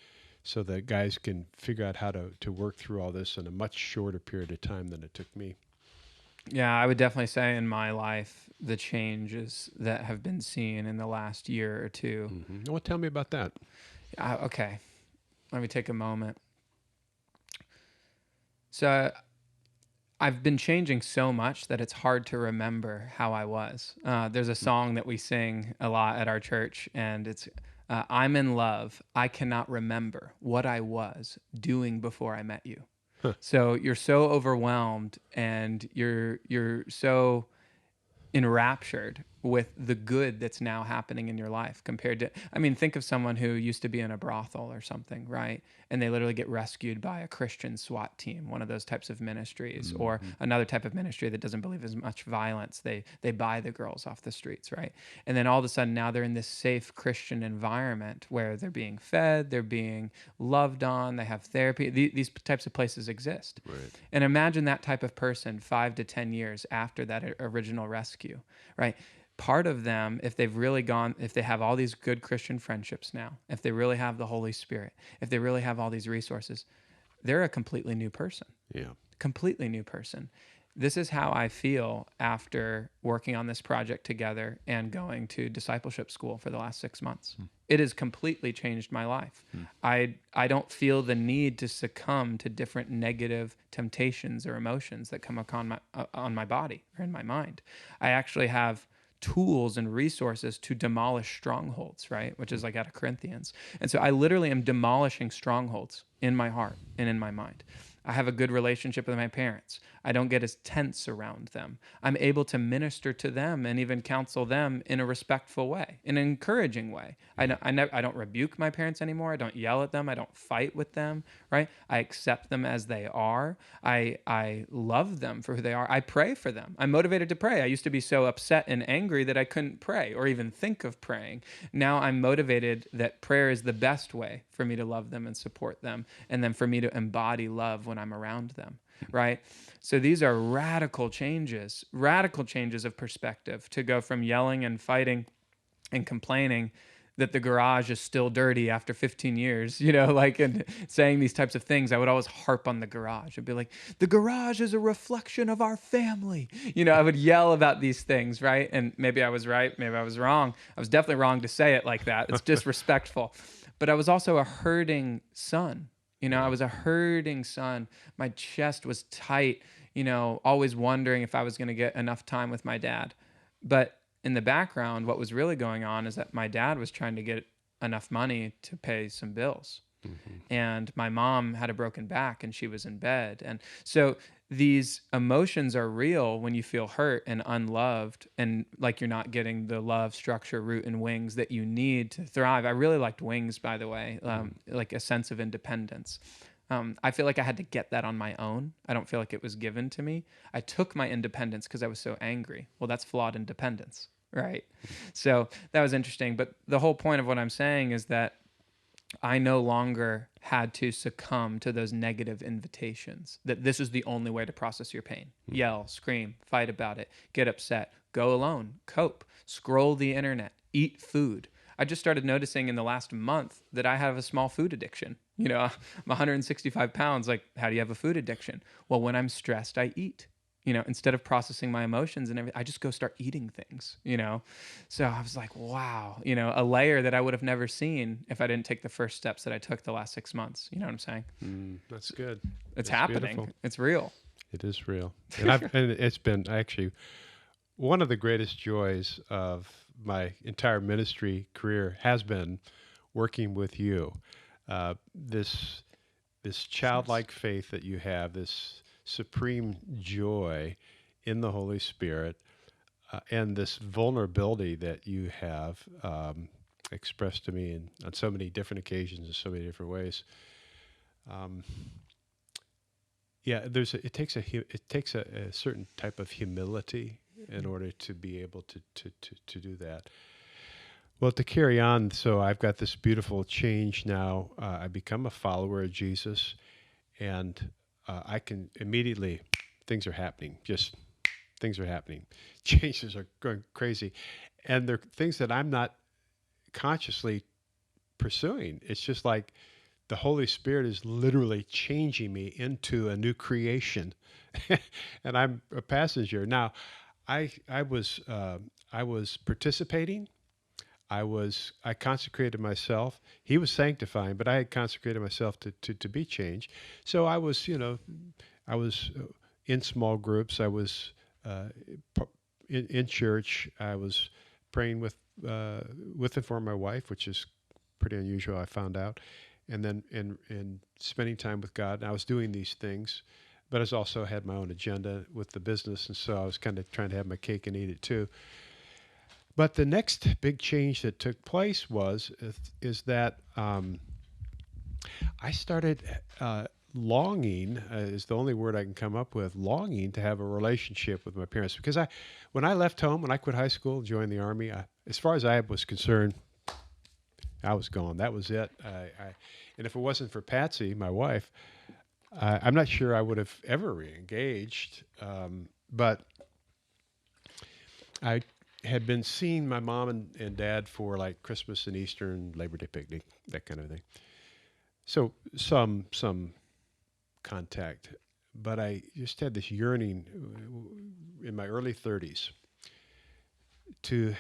so that guys can figure out how to work through all this in a much shorter period of time than it took me. Yeah, I would definitely say in my life, the changes that have been seen in the last year or two. Mm-hmm. Well, tell me about that. Okay, let me take a moment. So I've been changing so much that it's hard to remember how I was. There's a song that we sing a lot at our church, and it's I'm in love. I cannot remember what I was doing before I met you. Huh. So you're so overwhelmed, and you're so enraptured with the good that's now happening in your life compared to, I mean, think of someone who used to be in a brothel or something, right? And they literally get rescued by a Christian SWAT team, one of those types of ministries, or another type of ministry that doesn't believe as much violence. They buy the girls off the streets, right? And then all of a sudden now they're in this safe Christian environment where they're being fed, they're being loved on, they have therapy. These types of places exist. Right. And imagine that type of person 5 to 10 years after that original rescue, right? Part of them, if they've really gone, if they have all these good Christian friendships now, if they really have the Holy Spirit, if they really have all these resources, they're a completely new person. Yeah. Completely new person. This is how I feel after working on this project together and going to discipleship school for the last 6 months. It has completely changed my life. I don't feel the need to succumb to different negative temptations or emotions that come on my body or in my mind. I actually have tools and resources to demolish strongholds, right? Which is like out of Corinthians. And so I literally am demolishing strongholds in my heart and in my mind. I have a good relationship with my parents. I don't get as tense around them. I'm able to minister to them and even counsel them in a respectful way, in an encouraging way. I don't rebuke my parents anymore. I don't yell at them. I don't fight with them, right? I accept them as they are. I love them for who they are. I pray for them. I'm motivated to pray. I used to be so upset and angry that I couldn't pray or even think of praying. Now I'm motivated that prayer is the best way for me to love them and support them, and then for me to embody love when I'm around them, right? So these are radical changes of perspective, to go from yelling and fighting and complaining that the garage is still dirty after 15 years, and saying these types of things. I would always harp on the garage. I'd be like, the garage is a reflection of our family. I would yell about these things, right? And maybe I was right, maybe I was wrong. I was definitely wrong to say it like that. It's disrespectful. But I was also a hurting son. I was a hurting son. My chest was tight, always wondering if I was going to get enough time with my dad. But in the background, what was really going on is that my dad was trying to get enough money to pay some bills. And my mom had a broken back and she was in bed. And so these emotions are real when you feel hurt and unloved and like you're not getting the love, structure, root, and wings that you need to thrive. I really liked Wings, by the way, like a sense of independence. I feel like I had to get that on my own. I don't feel like it was given to me. I took my independence because I was so angry. Well, that's flawed independence, right? So that was interesting. But the whole point of what I'm saying is that I no longer had to succumb to those negative invitations, that this is the only way to process your pain. Yell, scream, fight about it, get upset, go alone, cope, scroll the internet, eat food. I just started noticing in the last month that I have a small food addiction. I'm 165 pounds. Like, how do you have a food addiction? Well, when I'm stressed, I eat. Instead of processing my emotions and everything, I just go start eating things. So I was like, wow, a layer that I would have never seen if I didn't take the first steps that I took the last 6 months. You know what I'm saying? That's good. It's happening. Beautiful. It's real. It is real. And it's been actually one of the greatest joys of my entire ministry career has been working with you. This childlike faith that you have, this supreme joy in the Holy Spirit, and this vulnerability that you have expressed to me on so many different occasions in so many different ways. It takes a certain type of humility in order to be able to do that. Well, to carry on, so I've got this beautiful change now. I become a follower of Jesus, and I can immediately, things are happening. Just things are happening. Changes are going crazy. And they're things that I'm not consciously pursuing. It's just like the Holy Spirit is literally changing me into a new creation. And I'm a passenger. Now, I was participating. I consecrated myself. He was sanctifying, but I had consecrated myself to be changed. So I was in small groups. I was in church. I was praying with and for my wife, which is pretty unusual, I found out. And then in spending time with God. And I was doing these things, but I also had my own agenda with the business. And so I was kind of trying to have my cake and eat it too. But the next big change that took place is that I started longing, is the only word I can come up with, longing to have a relationship with my parents. Because when I left home, when I quit high school, joined the Army, as far as I was concerned, I was gone. That was it. And if it wasn't for Patsy, my wife, I'm not sure I would have ever re-engaged. But I had been seeing my mom and dad for like Christmas and Easter and Labor Day picnic, that kind of thing. So some contact, but I just had this yearning in my early 30s to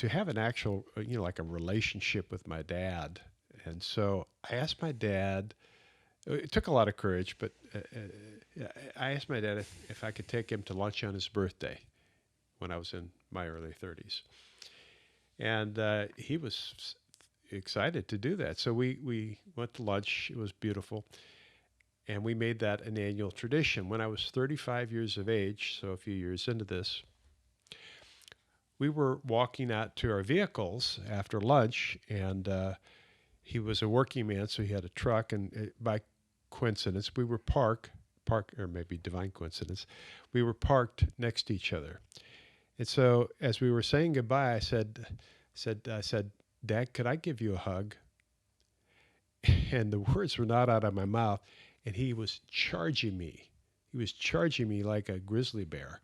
have an actual, like a relationship with my dad. And so I asked my dad, it took a lot of courage, but I asked my dad if I could take him to lunch on his birthday when I was in my early 30s. And he was excited to do that. So we went to lunch. It was beautiful. And we made that an annual tradition. When I was 35 years of age, so a few years into this, we were walking out to our vehicles after lunch, and he was a working man, so he had a truck, and by coincidence, we were parked, or maybe divine coincidence, we were parked next to each other. And so as we were saying goodbye, I said, Dad, could I give you a hug? And the words were not out of my mouth, and he was charging me. He was charging me like a grizzly bear.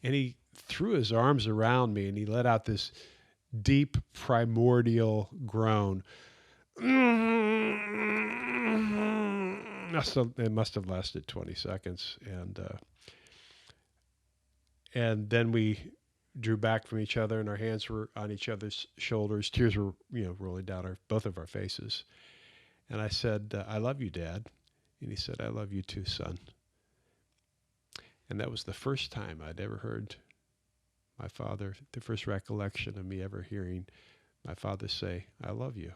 And he threw his arms around me, and he let out this deep primordial groan. It must have lasted 20 seconds. And then we drew back from each other, and our hands were on each other's shoulders. Tears were, rolling down both of our faces. And I said, I love you, Dad. And he said, I love you too, son. And that was the first time I'd ever heard my father, the first recollection of me ever hearing my father say, I love you.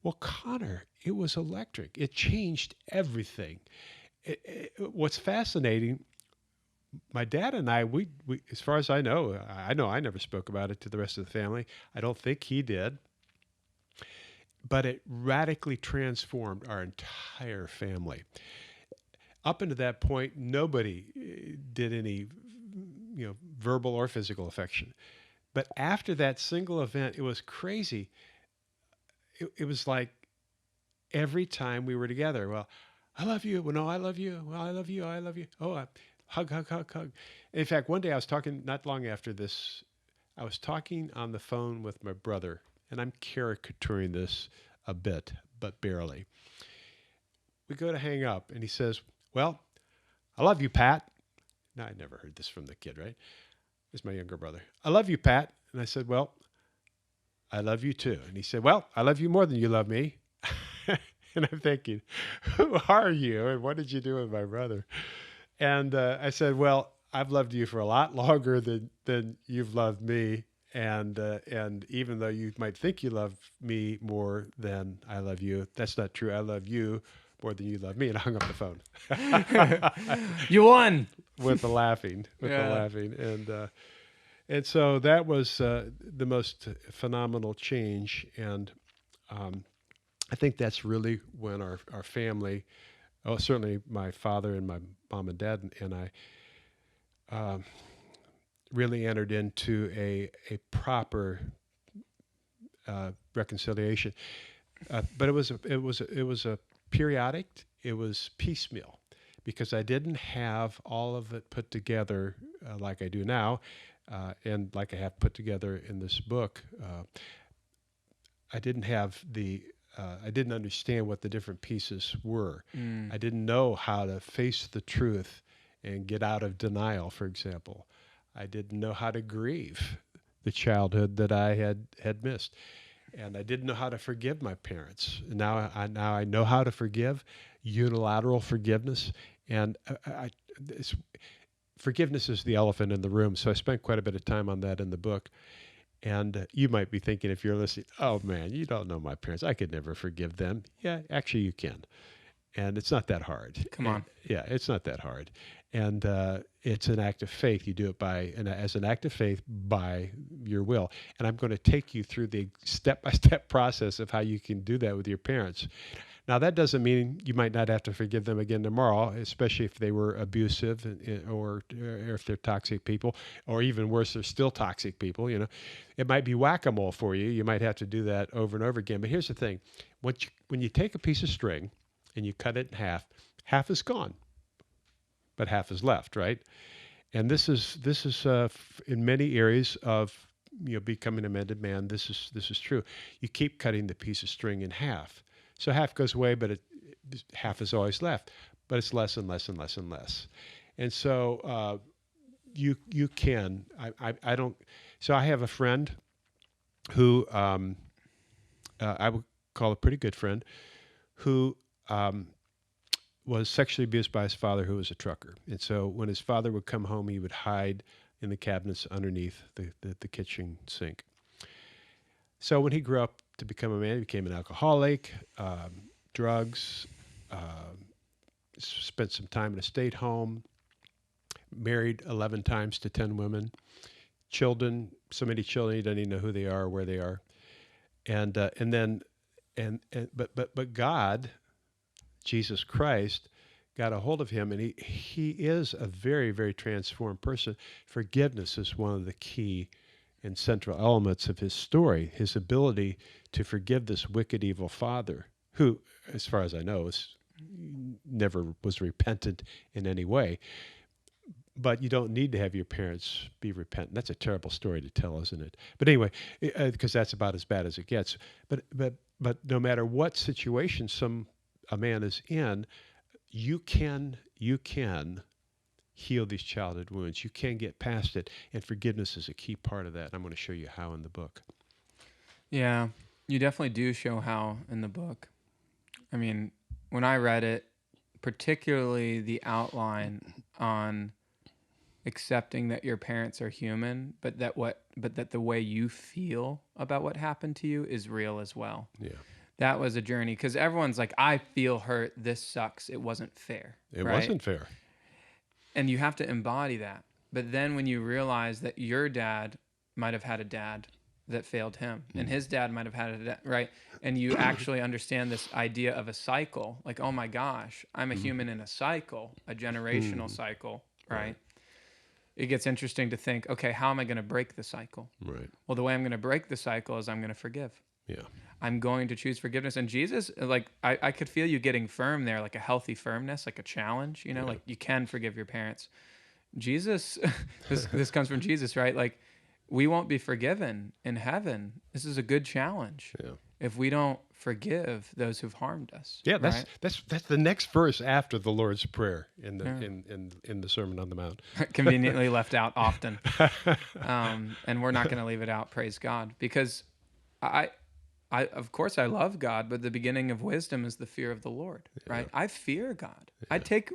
Well, Connor, it was electric. It changed everything. What's fascinating, my dad and I, we, as far as I know I never spoke about it to the rest of the family. I don't think he did. but it radically transformed our entire family. Up until that point, nobody did any, verbal or physical affection. But after that single event, it was crazy. It was like every time we were together, well, I love you. Well, no, I love you. Well, I love you. I love you. Oh, hug, hug, hug, hug. In fact, one day I was talking, not long after this, I was talking on the phone with my brother, and I'm caricaturing this a bit, but barely. We go to hang up, and he says, well, I love you, Pat. Now, I'd never heard this from the kid, right? It's my younger brother. I love you, Pat. And I said, well, I love you too. And he said, well, I love you more than you love me. And I'm thinking, who are you? And what did you do with my brother? And I said, well, I've loved you for a lot longer than you've loved me. And even though you might think you love me more than I love you, that's not true. I love you more than you love me. And I hung up the phone. You won. With the laughing. And so that was the most phenomenal change. And I think that's really when our family, certainly my father and my mom and dad and I, really entered into a proper reconciliation. But it was a periodic. It was piecemeal, because I didn't have all of it put together like I do now, and like I have put together in this book. I didn't have I didn't understand what the different pieces were. I didn't know how to face the truth and get out of denial, for example. I didn't know how to grieve the childhood that I had missed. And I didn't know how to forgive my parents. Now I know how to forgive, unilateral forgiveness. And forgiveness is the elephant in the room. So I spent quite a bit of time on that in the book. And you might be thinking, if you're listening, oh man, you don't know my parents. I could never forgive them. Yeah, actually you can. And it's not that hard. Come on. Yeah, it's not that hard. And it's an act of faith. You do it as an act of faith by your will. And I'm going to take you through the step-by-step process of how you can do that with your parents. Now, that doesn't mean you might not have to forgive them again tomorrow, especially if they were abusive or if they're toxic people, or even worse, they're still toxic people. It might be whack-a-mole for you. You might have to do that over and over again. But here's the thing. When you take a piece of string and you cut it in half is gone, but half is left, right? And this is in many areas of becoming a mended man. This is true. You keep cutting the piece of string in half, so half goes away, but half is always left. But it's less and less and less and less. And so you can. I don't. So I have a friend who I would call a pretty good friend, who was sexually abused by his father, who was a trucker. And so when his father would come home, he would hide in the cabinets underneath the kitchen sink. So when he grew up to become a man, he became an alcoholic, drugs, spent some time in a state home, married 11 times to 10 women, children, so many children, he doesn't even know who they are or where they are. But God, Jesus Christ, got a hold of him, and he is a very, very transformed person. Forgiveness is one of the key and central elements of his story, his ability to forgive this wicked, evil father, who, as far as I know, never was repentant in any way. But you don't need to have your parents be repentant. That's a terrible story to tell, isn't it? But anyway, because that's about as bad as it gets. But no matter what situation a man is in, you can heal these childhood wounds. You can get past it, and forgiveness is a key part of that. I'm going to show you how in the book. Yeah, you definitely do show how in the book. I mean, when I read it, particularly the outline on accepting that your parents are human, but that the way you feel about what happened to you is real as well. Yeah. That was a journey, because everyone's like, I feel hurt. This sucks. It wasn't fair. It wasn't fair. And you have to embody that. But then when you realize that your dad might have had a dad that failed him, and his dad might have had it, right? And you actually understand this idea of a cycle, like, oh my gosh, I'm a human in a cycle, a generational cycle, right? It gets interesting to think, okay, how am I going to break the cycle? Right. Well, the way I'm going to break the cycle is I'm going to forgive. Yeah. I'm going to choose forgiveness. And Jesus, like, I could feel you getting firm there, like a healthy firmness, like a challenge, like you can forgive your parents. Jesus, this comes from Jesus, right? Like, we won't be forgiven in heaven. This is a good challenge. Yeah. If we don't forgive those who've harmed us. Yeah, right? that's the next verse after the Lord's Prayer in the in the Sermon on the Mount. Conveniently left out often. And we're not going to leave it out, praise God, because I of course I love God, but the beginning of wisdom is the fear of the Lord, right? I fear God. I take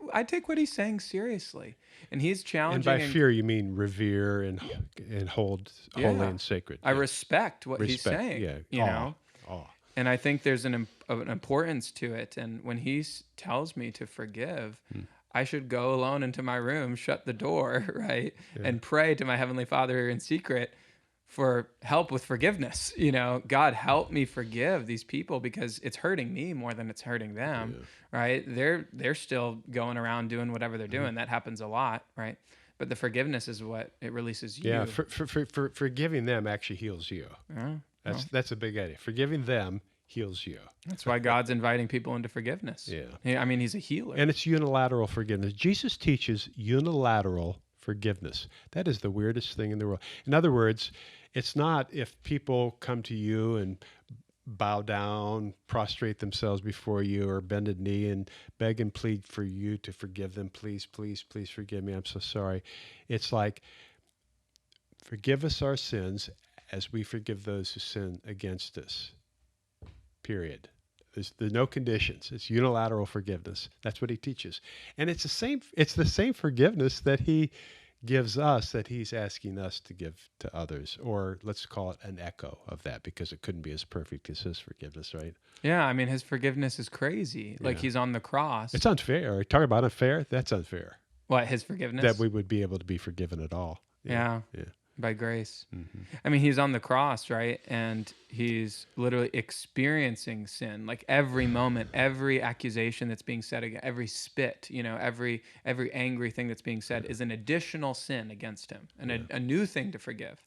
what he's saying seriously, and he's challenging. And by fear, you mean revere and hold holy and sacred. I respect what he's saying. Yeah, awe. And I think there's an importance to it. And when he tells me to forgive, I should go alone into my room, shut the door, right, and pray to my Heavenly Father in secret for help with forgiveness. God, help me forgive these people because it's hurting me more than it's hurting them, right? They're still going around doing whatever they're doing. That happens a lot, right? But the forgiveness is what it releases you. Yeah, for forgiving them actually heals you. That's a big idea. Forgiving them heals you. That's why God's inviting people into forgiveness. Yeah. I mean, he's a healer. And it's unilateral forgiveness. Jesus teaches unilateral forgiveness. That is the weirdest thing in the world. In other words, it's not if people come to you and bow down, prostrate themselves before you, or bend a knee and beg and plead for you to forgive them. Please, please, please forgive me. I'm so sorry. It's like, forgive us our sins as we forgive those who sin against us. Period. There's no conditions. It's unilateral forgiveness. That's what he teaches. And it's the same forgiveness that he gives us, that he's asking us to give to others, or let's call it an echo of that, because it couldn't be as perfect as his forgiveness, right? Yeah, I mean, his forgiveness is crazy. Like, he's on the cross. It's unfair. Talk about unfair. That's unfair. What, his forgiveness? That we would be able to be forgiven at all. Yeah. By grace. I mean, he's on the cross, right? And he's literally experiencing sin. Like, every moment, every accusation that's being said, every spit, every angry thing that's being said is an additional sin against him, and a new thing to forgive.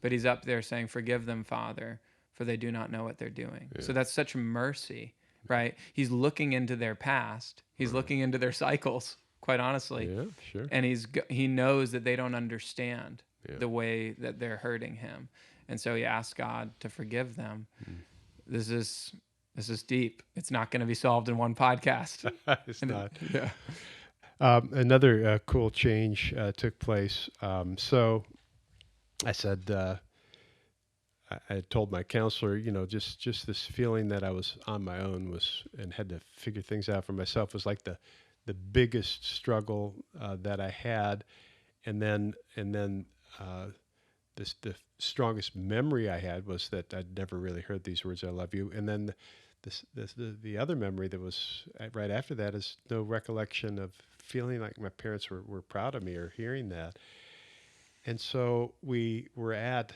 But he's up there saying, forgive them, Father, for they do not know what they're doing. So that's such mercy, right? He's looking into their past. He's looking into their cycles, quite honestly. Yeah, sure. And he knows that they don't understand the way that they're hurting him. And so he asks God to forgive them. This is deep. It's not going to be solved in one podcast. It's not. Another cool change took place. So I said, I told my counselor, just this feeling that I was on my own and had to figure things out for myself was like the biggest struggle that I had. And then the strongest memory I had was that I'd never really heard these words, "I love you." And then the other memory that was right after that is no recollection of feeling like my parents were proud of me or hearing that. And so we were at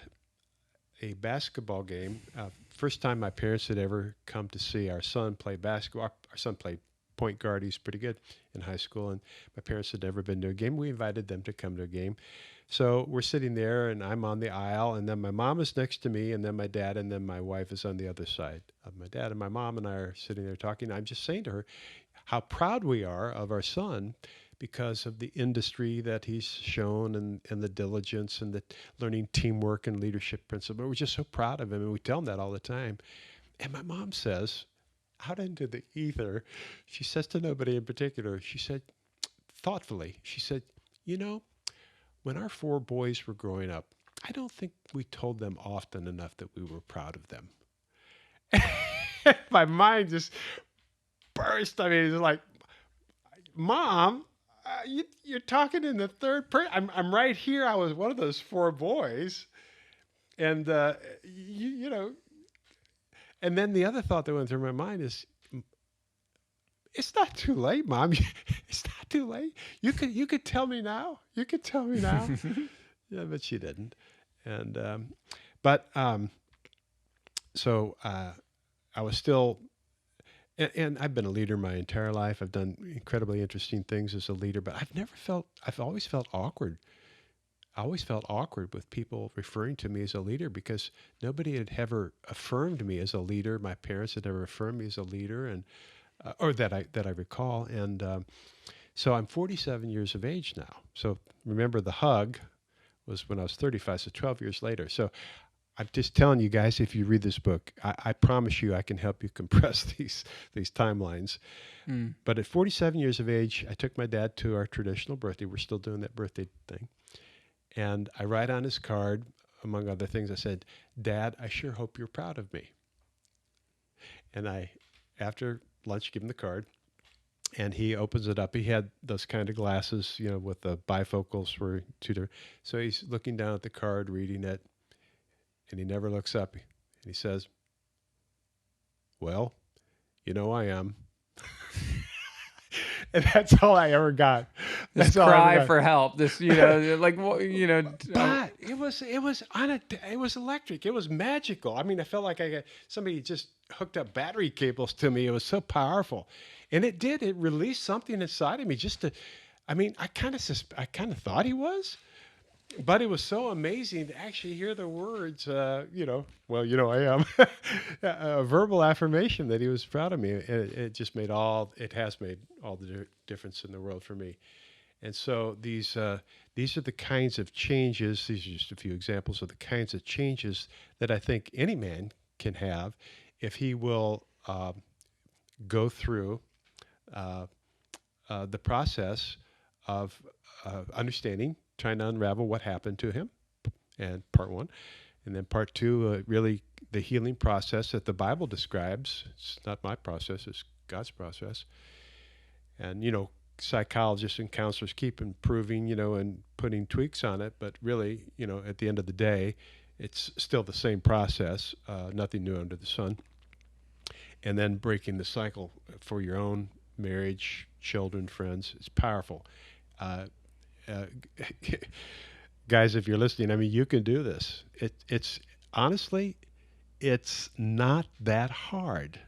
a basketball game. First time my parents had ever come to see our son play basketball. Our son played point guard. He's pretty good in high school, and my parents had never been to a game. We invited them to come to a game. So we're sitting there, and I'm on the aisle, and then my mom is next to me, and then my dad, and then my wife is on the other side of my dad. And my mom and I are sitting there talking. I'm just saying to her how proud we are of our son because of the industry that he's shown and the diligence and the learning teamwork and leadership principle. We're just so proud of him, and we tell him that all the time. And my mom says, out into the ether, she says to nobody in particular, she said, thoughtfully, she said, when our 4 boys were growing up, I don't think we told them often enough that we were proud of them. My mind just burst. I mean, it's like, Mom, you're talking in the third person. I'm right here. I was one of those 4 boys. And, and then the other thought that went through my mind is, it's not too late, Mom. It's not too late. You could tell me now. You could tell me now. Yeah, but she didn't. And But so I was still, and I've been a leader my entire life. I've done incredibly interesting things as a leader, but I've always felt awkward. I always felt awkward with people referring to me as a leader because nobody had ever affirmed me as a leader. My parents had never affirmed me as a leader, and or that I recall. And so I'm 47 years of age now. So remember, the hug was when I was 35, so 12 years later. So I'm just telling you guys, if you read this book, I promise you I can help you compress these timelines. But at 47 years of age, I took my dad to our traditional birthday. We're still doing that birthday thing. And I write on his card, among other things, I said, "Dad, I sure hope you're proud of me." And I, after lunch, give him the card. And he opens it up. He had those kind of glasses, you know, with the bifocals for tutor. So he's looking down at the card, reading it. And he never looks up. And he says, "Well, you know I am." And that's all I ever got. This cry for help. This, you know, like, you know. But it was electric. It was magical. I mean, I felt like somebody just hooked up battery cables to me. It was so powerful, and it did. It released something inside of me. I kind of thought he was. But it was so amazing to actually hear the words, well, you know, I am, a verbal affirmation that he was proud of me. It has made all the difference in the world for me. And so these are the kinds of changes. These are just a few examples of the kinds of changes that I think any man can have if he will go through the process of understanding, trying to unravel what happened to him, and part one. And then part two, really the healing process that the Bible describes. It's not my process, it's God's process. And, you know, psychologists and counselors keep improving, you know, and putting tweaks on it. But really, you know, at the end of the day, it's still the same process, nothing new under the sun. And then breaking the cycle for your own marriage, children, friends, it's powerful. Guys, if you're listening, I mean, you can do this. It's honestly, it's not that hard.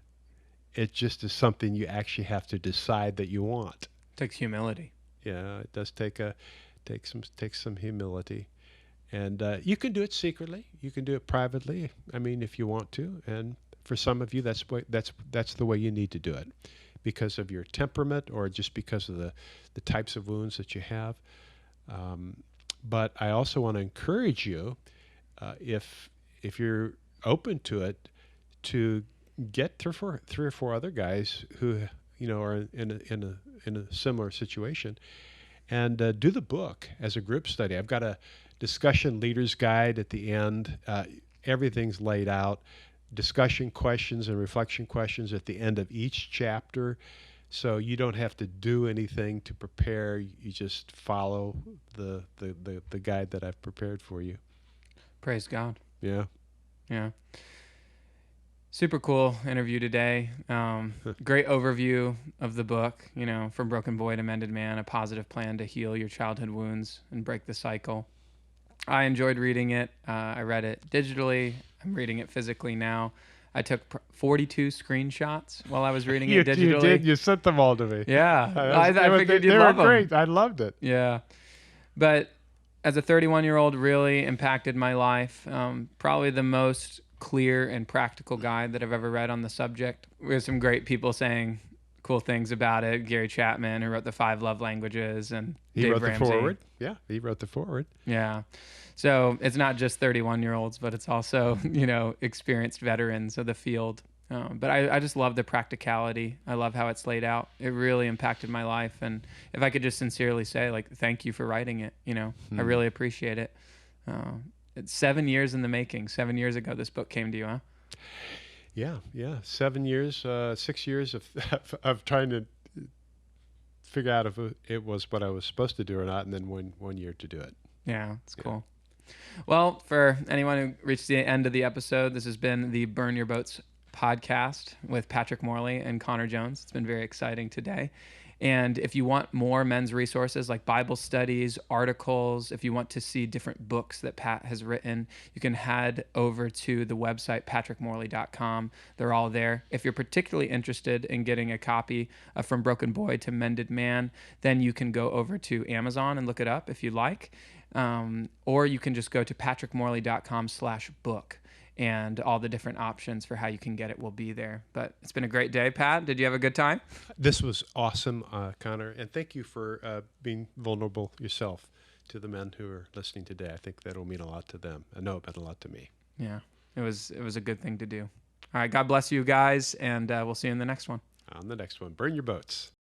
It just is something you actually have to decide that you want. It takes humility. Yeah, it does take some humility, and you can do it secretly. You can do it privately. I mean, if you want to. And for some of you, that's the way you need to do it, because of your temperament or just because of the types of wounds that you have. But I also want to encourage you, if you're open to it, to get three or four other guys who, you know, are in a similar situation, and do the book as a group study. I've got a discussion leader's guide at the end. Everything's laid out. Discussion questions and reflection questions at the end of each chapter. So you don't have to do anything to prepare. You just follow the guide that I've prepared for you. Praise God. Yeah. Yeah. Super cool interview today. Great overview of the book, you know, From Broken Boy to Mended Man, a positive plan to heal your childhood wounds and break the cycle. I enjoyed reading it. I read it digitally. I'm reading it physically now. I took 42 screenshots while I was reading it digitally. You did. You sent them all to me. Yeah. I figured you'd love them. They were great. I loved it. Yeah. But as a 31-year-old, really impacted my life. Probably the most clear and practical guide that I've ever read on the subject. There's some great people saying cool things about it. Gary Chapman, who wrote the 5 Love Languages, and Dave Ramsey. The foreword. Yeah, he wrote the foreword. Yeah. So it's not just 31-year-olds, but it's also, you know, experienced veterans of the field. But I just love the practicality. I love how it's laid out. It really impacted my life. And if I could just sincerely say, like, thank you for writing it, you know, I really appreciate it. It's 7 years in the making. 7 years ago, this book came to you, huh? Yeah. 7 years, 6 years of trying to figure out if it was what I was supposed to do or not, and then 1 year to do it. Yeah, it's cool. Well, for anyone who reached the end of the episode, this has been the Burn Your Boats podcast with Patrick Morley and Connor Jones. It's been very exciting today. And if you want more men's resources like Bible studies, articles, if you want to see different books that Pat has written, you can head over to the website, patrickmorley.com. They're all there. If you're particularly interested in getting a copy of From Broken Boy to Mended Man, then you can go over to Amazon and look it up if you like. Or you can just go to patrickmorley.com/book. And all the different options for how you can get it will be there. But it's been a great day, Pat. Did you have a good time? This was awesome, Connor. And thank you for being vulnerable yourself to the men who are listening today. I think that'll mean a lot to them. I know it meant a lot to me. Yeah, it was a good thing to do. All right, God bless you guys, and we'll see you in the next one. On the next one, burn your boats.